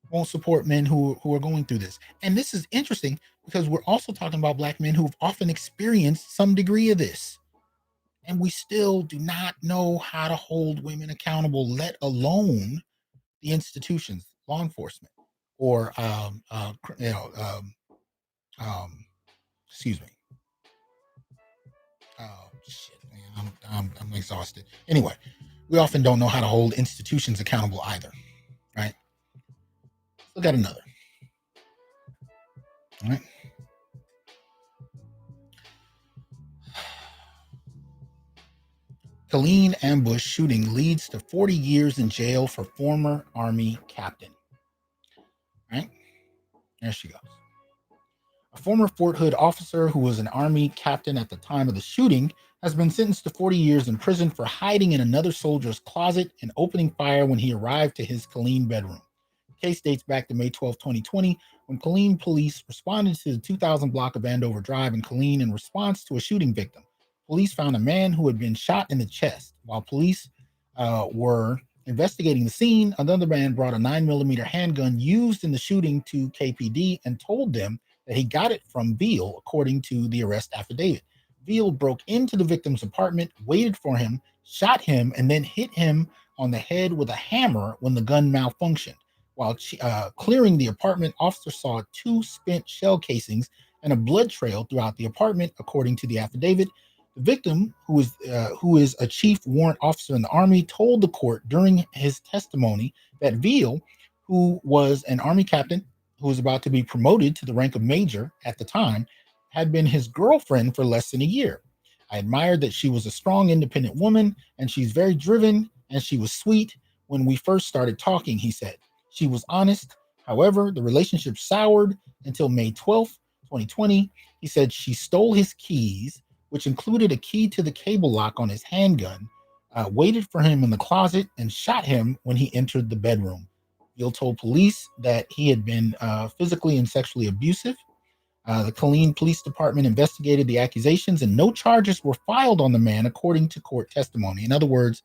won't support men who are going through this. And this is interesting because we're also talking about Black men who've often experienced some degree of this. And we still do not know how to hold women accountable, let alone the institutions, law enforcement, or excuse me. Oh shit, man, I'm exhausted. Anyway, we often don't know how to hold institutions accountable either, right? Look at another. All right. Killeen ambush shooting leads to 40 years in jail for former Army captain. Right? There she goes. A former Fort Hood officer who was an Army captain at the time of the shooting has been sentenced to 40 years in prison for hiding in another soldier's closet and opening fire when he arrived to his Killeen bedroom. The case dates back to May 12, 2020, when Killeen police responded to the 2000 block of Andover Drive in Killeen in response to a shooting victim. Police found a man who had been shot in the chest. While police were investigating the scene, another man brought a 9mm handgun used in the shooting to KPD and told them that he got it from Veal, according to the arrest affidavit. Veal broke into the victim's apartment, waited for him, shot him, and then hit him on the head with a hammer when the gun malfunctioned. While clearing the apartment, officers saw 2 spent shell casings and a blood trail throughout the apartment, according to the affidavit. The victim, who is a chief warrant officer in the Army, told the court during his testimony that Veal, who was an Army captain who was about to be promoted to the rank of major at the time, had been his girlfriend for less than a year. I admired that she was a strong, independent woman, and she's very driven, and she was sweet when we first started talking, he said. She was honest. However, the relationship soured until May 12th, 2020. He said she stole his keys, which included a key to the cable lock on his handgun, waited for him in the closet, and shot him when he entered the bedroom. Veal told police that he had been physically and sexually abusive. The Killeen Police Department investigated the accusations, and no charges were filed on the man, according to court testimony. In other words,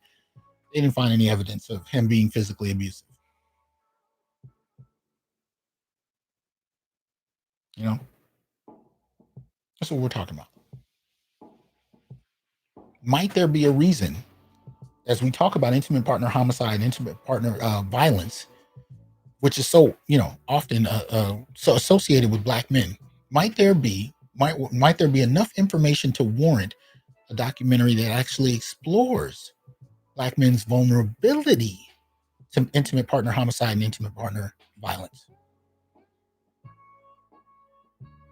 they didn't find any evidence of him being physically abusive. You know, that's what we're talking about. Might there be a reason, as we talk about intimate partner homicide, intimate partner violence, which is so often so associated with Black men? Might there be enough information to warrant a documentary that actually explores Black men's vulnerability to intimate partner homicide and intimate partner violence?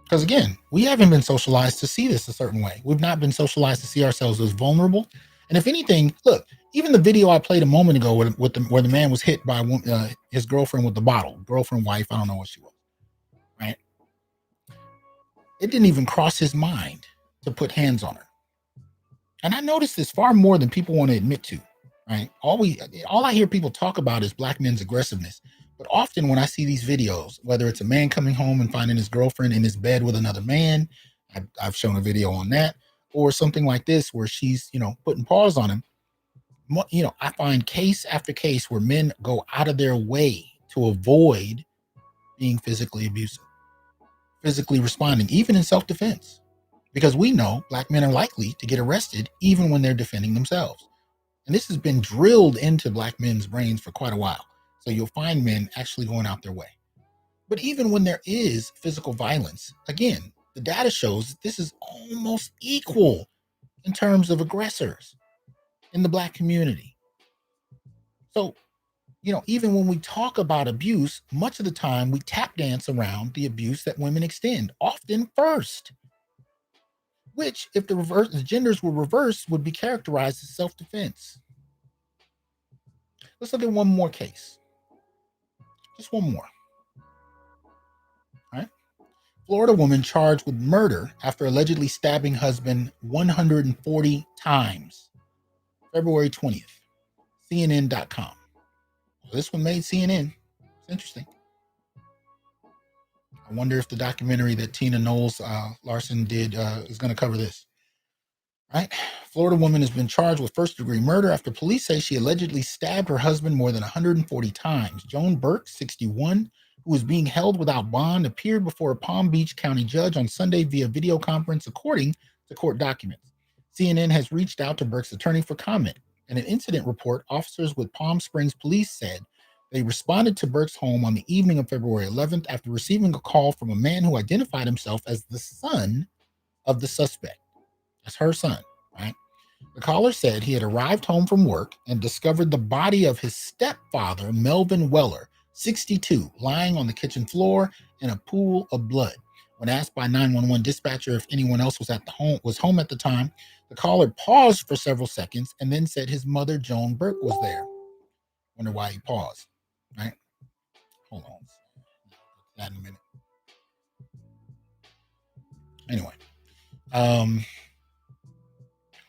Because again, we haven't been socialized to see this a certain way. We've not been socialized to see ourselves as vulnerable. And if anything, look, even the video I played a moment ago where the man was hit by his girlfriend with the bottle, girlfriend, wife, I don't know what she was, right? It didn't even cross his mind to put hands on her. And I noticed this far more than people want to admit to, right? All I hear people talk about is Black men's aggressiveness. But often when I see these videos, whether it's a man coming home and finding his girlfriend in his bed with another man, I've shown a video on that, or something like this where she's, putting paws on him. I find case after case where men go out of their way to avoid being physically abusive, physically responding, even in self-defense, because we know Black men are likely to get arrested even when they're defending themselves. And this has been drilled into Black men's brains for quite a while. So you'll find men actually going out their way. But even when there is physical violence, again, the data shows that this is almost equal in terms of aggressors in the Black community. So, even when we talk about abuse, much of the time we tap dance around the abuse that women extend, often first, which, if the genders were reversed, would be characterized as self-defense. Let's look at one more case. Just one more. Florida woman charged with murder after allegedly stabbing husband 140 times. February 20th. CNN.com. Well, this one made CNN. It's interesting. I wonder if the documentary that Tina-Knowles Lawson did is going to cover this. Right? Florida woman has been charged with first-degree murder after police say she allegedly stabbed her husband more than 140 times. Joan Burke, 61, who was being held without bond, appeared before a Palm Beach County judge on Sunday via video conference, according to court documents. CNN has reached out to Burke's attorney for comment. In an incident report, officers with Palm Springs Police said they responded to Burke's home on the evening of February 11th after receiving a call from a man who identified himself as the son of the suspect. That's her son, right? The caller said he had arrived home from work and discovered the body of his stepfather, Melvin Weller, 62, lying on the kitchen floor in a pool of blood. When asked by 911 dispatcher if anyone else was home at the time, the caller paused for several seconds and then said his mother, Joan Burke, was there. Wonder why he paused, right? Hold on. That in a minute. Anyway, hold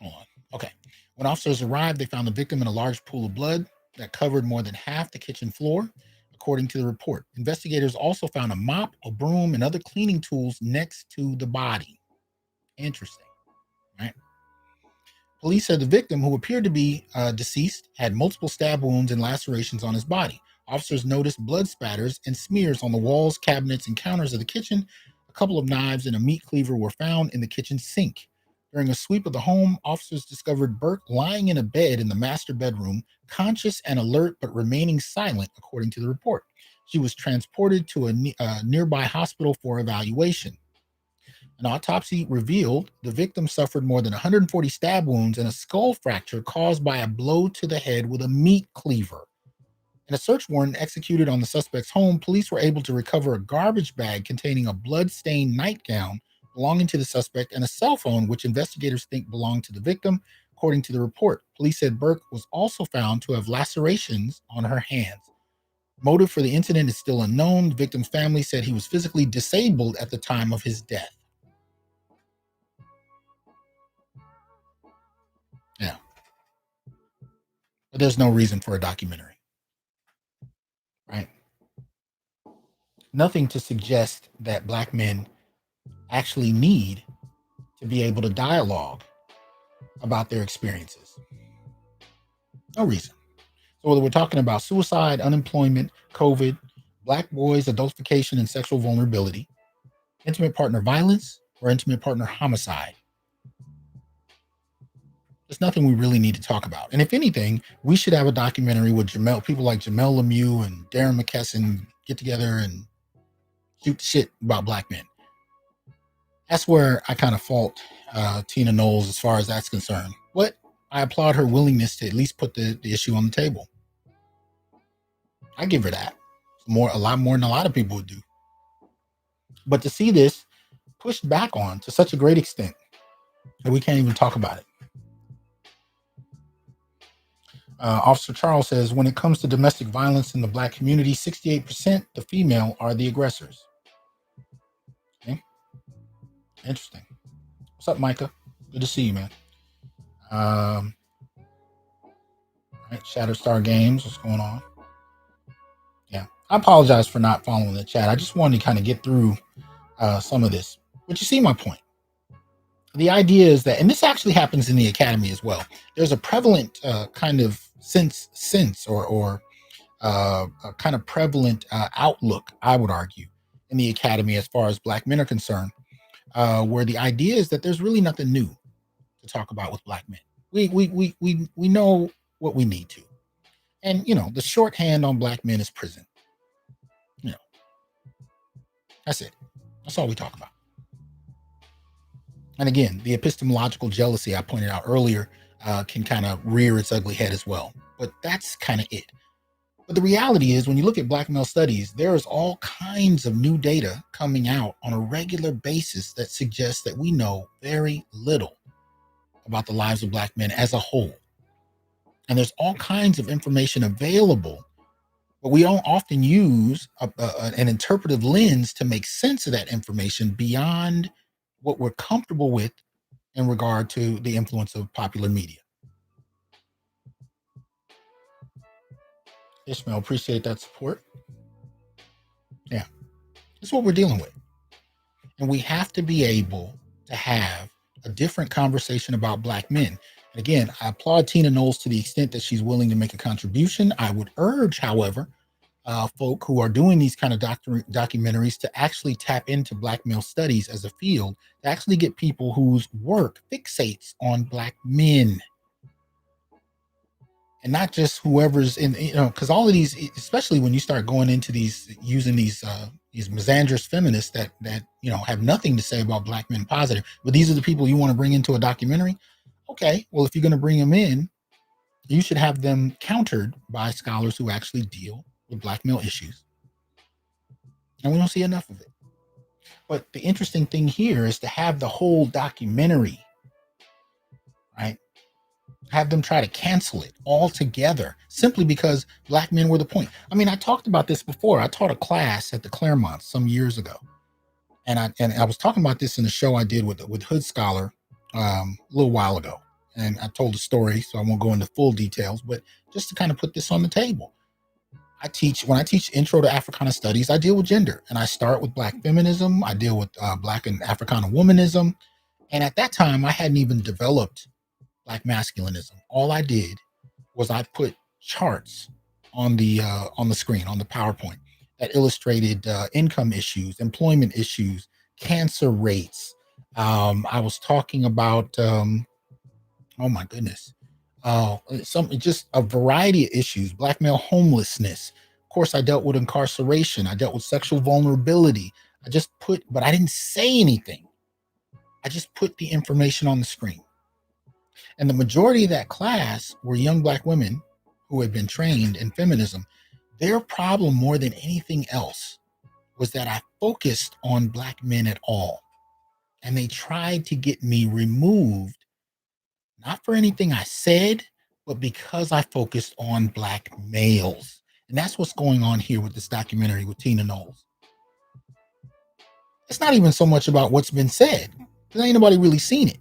on. Okay. When officers arrived, they found the victim in a large pool of blood that covered more than half the kitchen floor, according to the report. Investigators also found a mop, a broom, and other cleaning tools next to the body. Interesting, right? Police said the victim, who appeared to be deceased, had multiple stab wounds and lacerations on his body. Officers noticed blood spatters and smears on the walls, cabinets, and counters of the kitchen. A couple of knives and a meat cleaver were found in the kitchen sink. During a sweep of the home, officers discovered Burke lying in a bed in the master bedroom, conscious and alert but remaining silent, according to the report. She was transported to a nearby hospital for evaluation. An autopsy revealed the victim suffered more than 140 stab wounds and a skull fracture caused by a blow to the head with a meat cleaver. In a search warrant executed on the suspect's home, police were able to recover a garbage bag containing a blood-stained nightgown belonging to the suspect and a cell phone, which investigators think belonged to the victim, according to the report. Police said Burke was also found to have lacerations on her hands. Motive for the incident is still unknown. The victim's family said he was physically disabled at the time of his death. Yeah. But there's no reason for a documentary, right? Nothing to suggest that Black men actually need to be able to dialogue about their experiences. No reason. So whether we're talking about suicide, unemployment, COVID, Black boys, adultification, and sexual vulnerability, intimate partner violence, or intimate partner homicide, there's nothing we really need to talk about. And if anything, we should have a documentary with people like Jamel Lemieux and Darren McKesson get together and shoot the shit about Black men. That's where I kind of fault Tina-Knowles as far as that's concerned. But I applaud her willingness to at least put the issue on the table. I give her that. A lot more than a lot of people would do. But to see this pushed back on to such a great extent that we can't even talk about it. Officer Charles says, when it comes to domestic violence in the Black community, 68% the female are the aggressors. Okay. Interesting. What's up, Micah? Good to see you, man. Right, Shatterstar Games, what's going on? Yeah, I apologize for not following the chat. I just wanted to kind of get through some of this. But you see my point. The idea is that, and this actually happens in the academy as well, there's a prevalent kind of sense or a kind of prevalent outlook, I would argue, in the academy as far as Black men are concerned, where the idea is that there's really nothing new to talk about with Black men. We know what we need to. And, the shorthand on Black men is prison. That's it. That's all we talk about. And again, the epistemological jealousy I pointed out earlier can kind of rear its ugly head as well. But that's kind of it. But the reality is, when you look at Black male studies, there's all kinds of new data coming out on a regular basis that suggests that we know very little about the lives of Black men as a whole. And there's all kinds of information available But we don't often use an interpretive lens to make sense of that information beyond what we're comfortable with in regard to the influence of popular media. Ishmael, appreciate that support. Yeah, that's what we're dealing with. And we have to be able to have a different conversation about Black men. And again, I applaud Tina-Knowles to the extent that she's willing to make a contribution. I would urge, however, folk who are doing these kind of documentaries to actually tap into Black male studies as a field, to actually get people whose work fixates on Black men. And not just whoever's in, because all of these, especially when you start going into these, using these misandrous feminists that have nothing to say about Black men positive, but these are the people you want to bring into a documentary. Okay, well, if you're going to bring them in, you should have them countered by scholars who actually deal with Black male issues. And we don't see enough of it. But the interesting thing here is to have the whole documentary, right? Have them try to cancel it altogether simply because Black men were the point. I mean, I talked about this before. I taught a class at the Claremont some years ago. And I was talking about this in a show I did with Hood Scholar a little while ago. And I told a story, so I won't go into full details, but just to kind of put this on the table. When I teach Intro to Africana Studies, I deal with gender. And I start with Black feminism. I deal with Black and Africana womanism. And at that time, I hadn't even developed Black masculinism. All I did was I put charts on the screen, on the PowerPoint, that illustrated income issues, employment issues, cancer rates. I was talking about oh my goodness, just a variety of issues. Black male homelessness. Of course, I dealt with incarceration. I dealt with sexual vulnerability. But I didn't say anything. I just put the information on the screen. And the majority of that class were young Black women who had been trained in feminism. Their problem more than anything else was that I focused on Black men at all. And they tried to get me removed, not for anything I said, but because I focused on Black males. And that's what's going on here with this documentary with Tina-Knowles. It's not even so much about what's been said, because ain't nobody really seen it.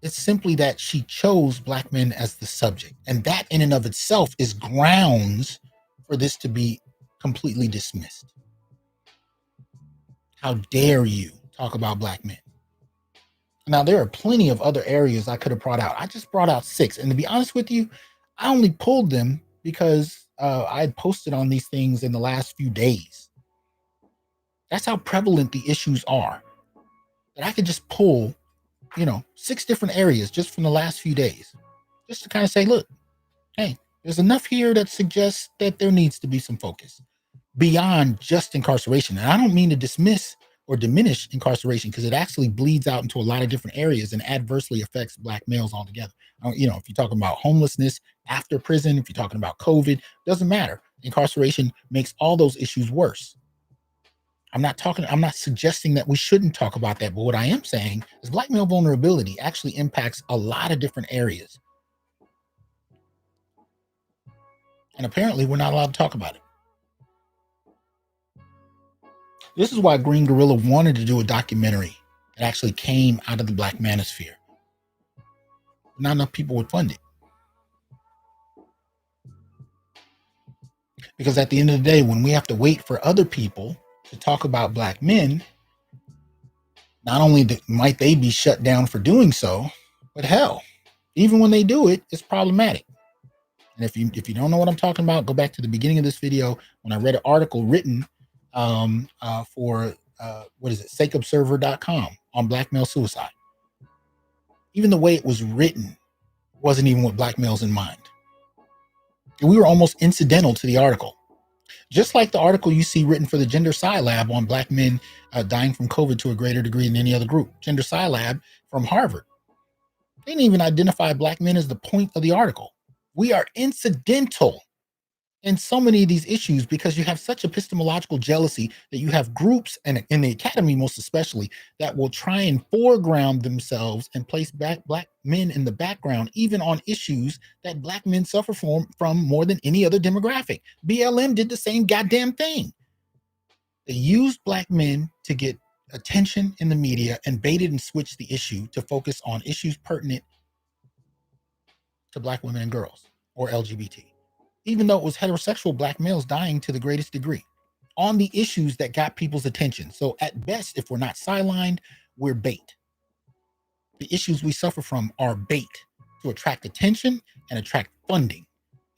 It's simply that she chose Black men as the subject. And that in and of itself is grounds for this to be completely dismissed. How dare you talk about Black men? Now, there are plenty of other areas I could have brought out. I just brought out 6. And to be honest with you, I only pulled them because I had posted on these things in the last few days. That's how prevalent the issues are. That I could just pull 6 different areas just from the last few days, just to kind of say, look, hey, there's enough here that suggests that there needs to be some focus beyond just incarceration. And I don't mean to dismiss or diminish incarceration, because it actually bleeds out into a lot of different areas and adversely affects Black males altogether. If you're talking about homelessness after prison, if you're talking about COVID, doesn't matter. Incarceration makes all those issues worse. I'm not suggesting that we shouldn't talk about that, but what I am saying is Black male vulnerability actually impacts a lot of different areas. And apparently we're not allowed to talk about it. This is why Green Gorilla wanted to do a documentary that actually came out of the Black manosphere. Not enough people would fund it. Because at the end of the day, when we have to wait for other people to talk about Black men, not only might they be shut down for doing so, but hell, even when they do it, it's problematic. And if you don't know what I'm talking about, go back to the beginning of this video when I read an article written for sakeobserver.com on Black male suicide. Even the way it was written wasn't even with Black males in mind. And we were almost incidental to the article. Just like the article you see written for the Gender Sci Lab on Black men dying from COVID to a greater degree than any other group. Gender Sci Lab from Harvard. They didn't even identify Black men as the point of the article. We are incidental in so many of these issues because you have such epistemological jealousy that you have groups, and in the academy most especially, that will try and foreground themselves and place black men in the background, even on issues that black men suffer from more than any other demographic. BLM did the same goddamn thing. They used black men to get attention in the media and baited and switched the issue to focus on issues pertinent to black women and girls, or LGBT, even though it was heterosexual black males dying to the greatest degree on the issues that got people's attention. So at best, if we're not sidelined, we're bait. The issues we suffer from are bait to attract attention and attract funding.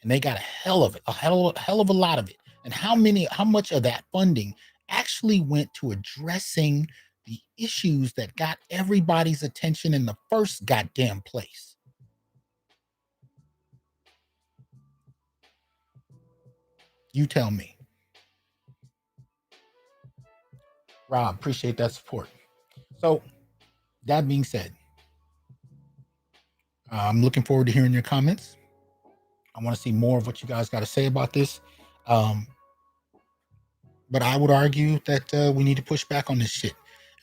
And they got a hell of it, a hell of a lot of it. And how much of that funding actually went to addressing the issues that got everybody's attention in the first goddamn place? You tell me. Rob, appreciate that support. So that being said, I'm looking forward to hearing your comments. I want to see more of what you guys got to say about this. But I would argue that we need to push back on this shit.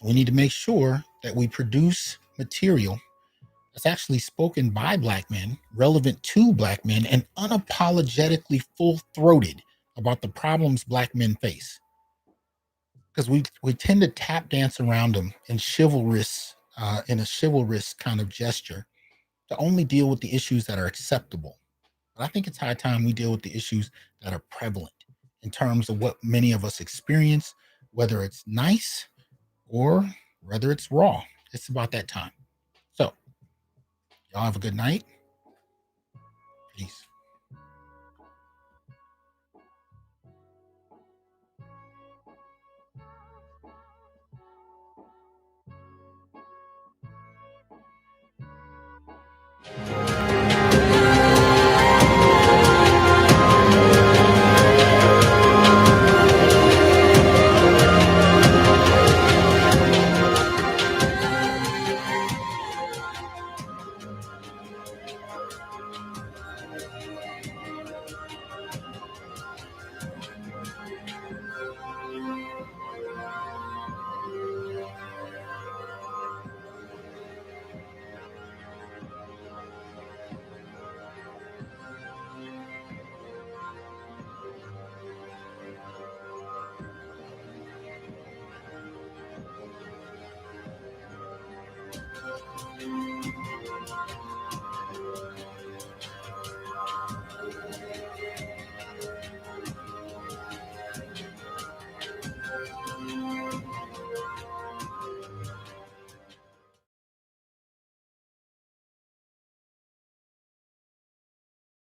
We need to make sure that we produce material that's actually spoken by black men, relevant to black men, and unapologetically full-throated about the problems black men face. Because we tend to tap dance around them in in a chivalrous kind of gesture to only deal with the issues that are acceptable. But I think it's high time we deal with the issues that are prevalent in terms of what many of us experience, whether it's nice or whether it's raw. It's about that time. So, y'all have a good night. Peace.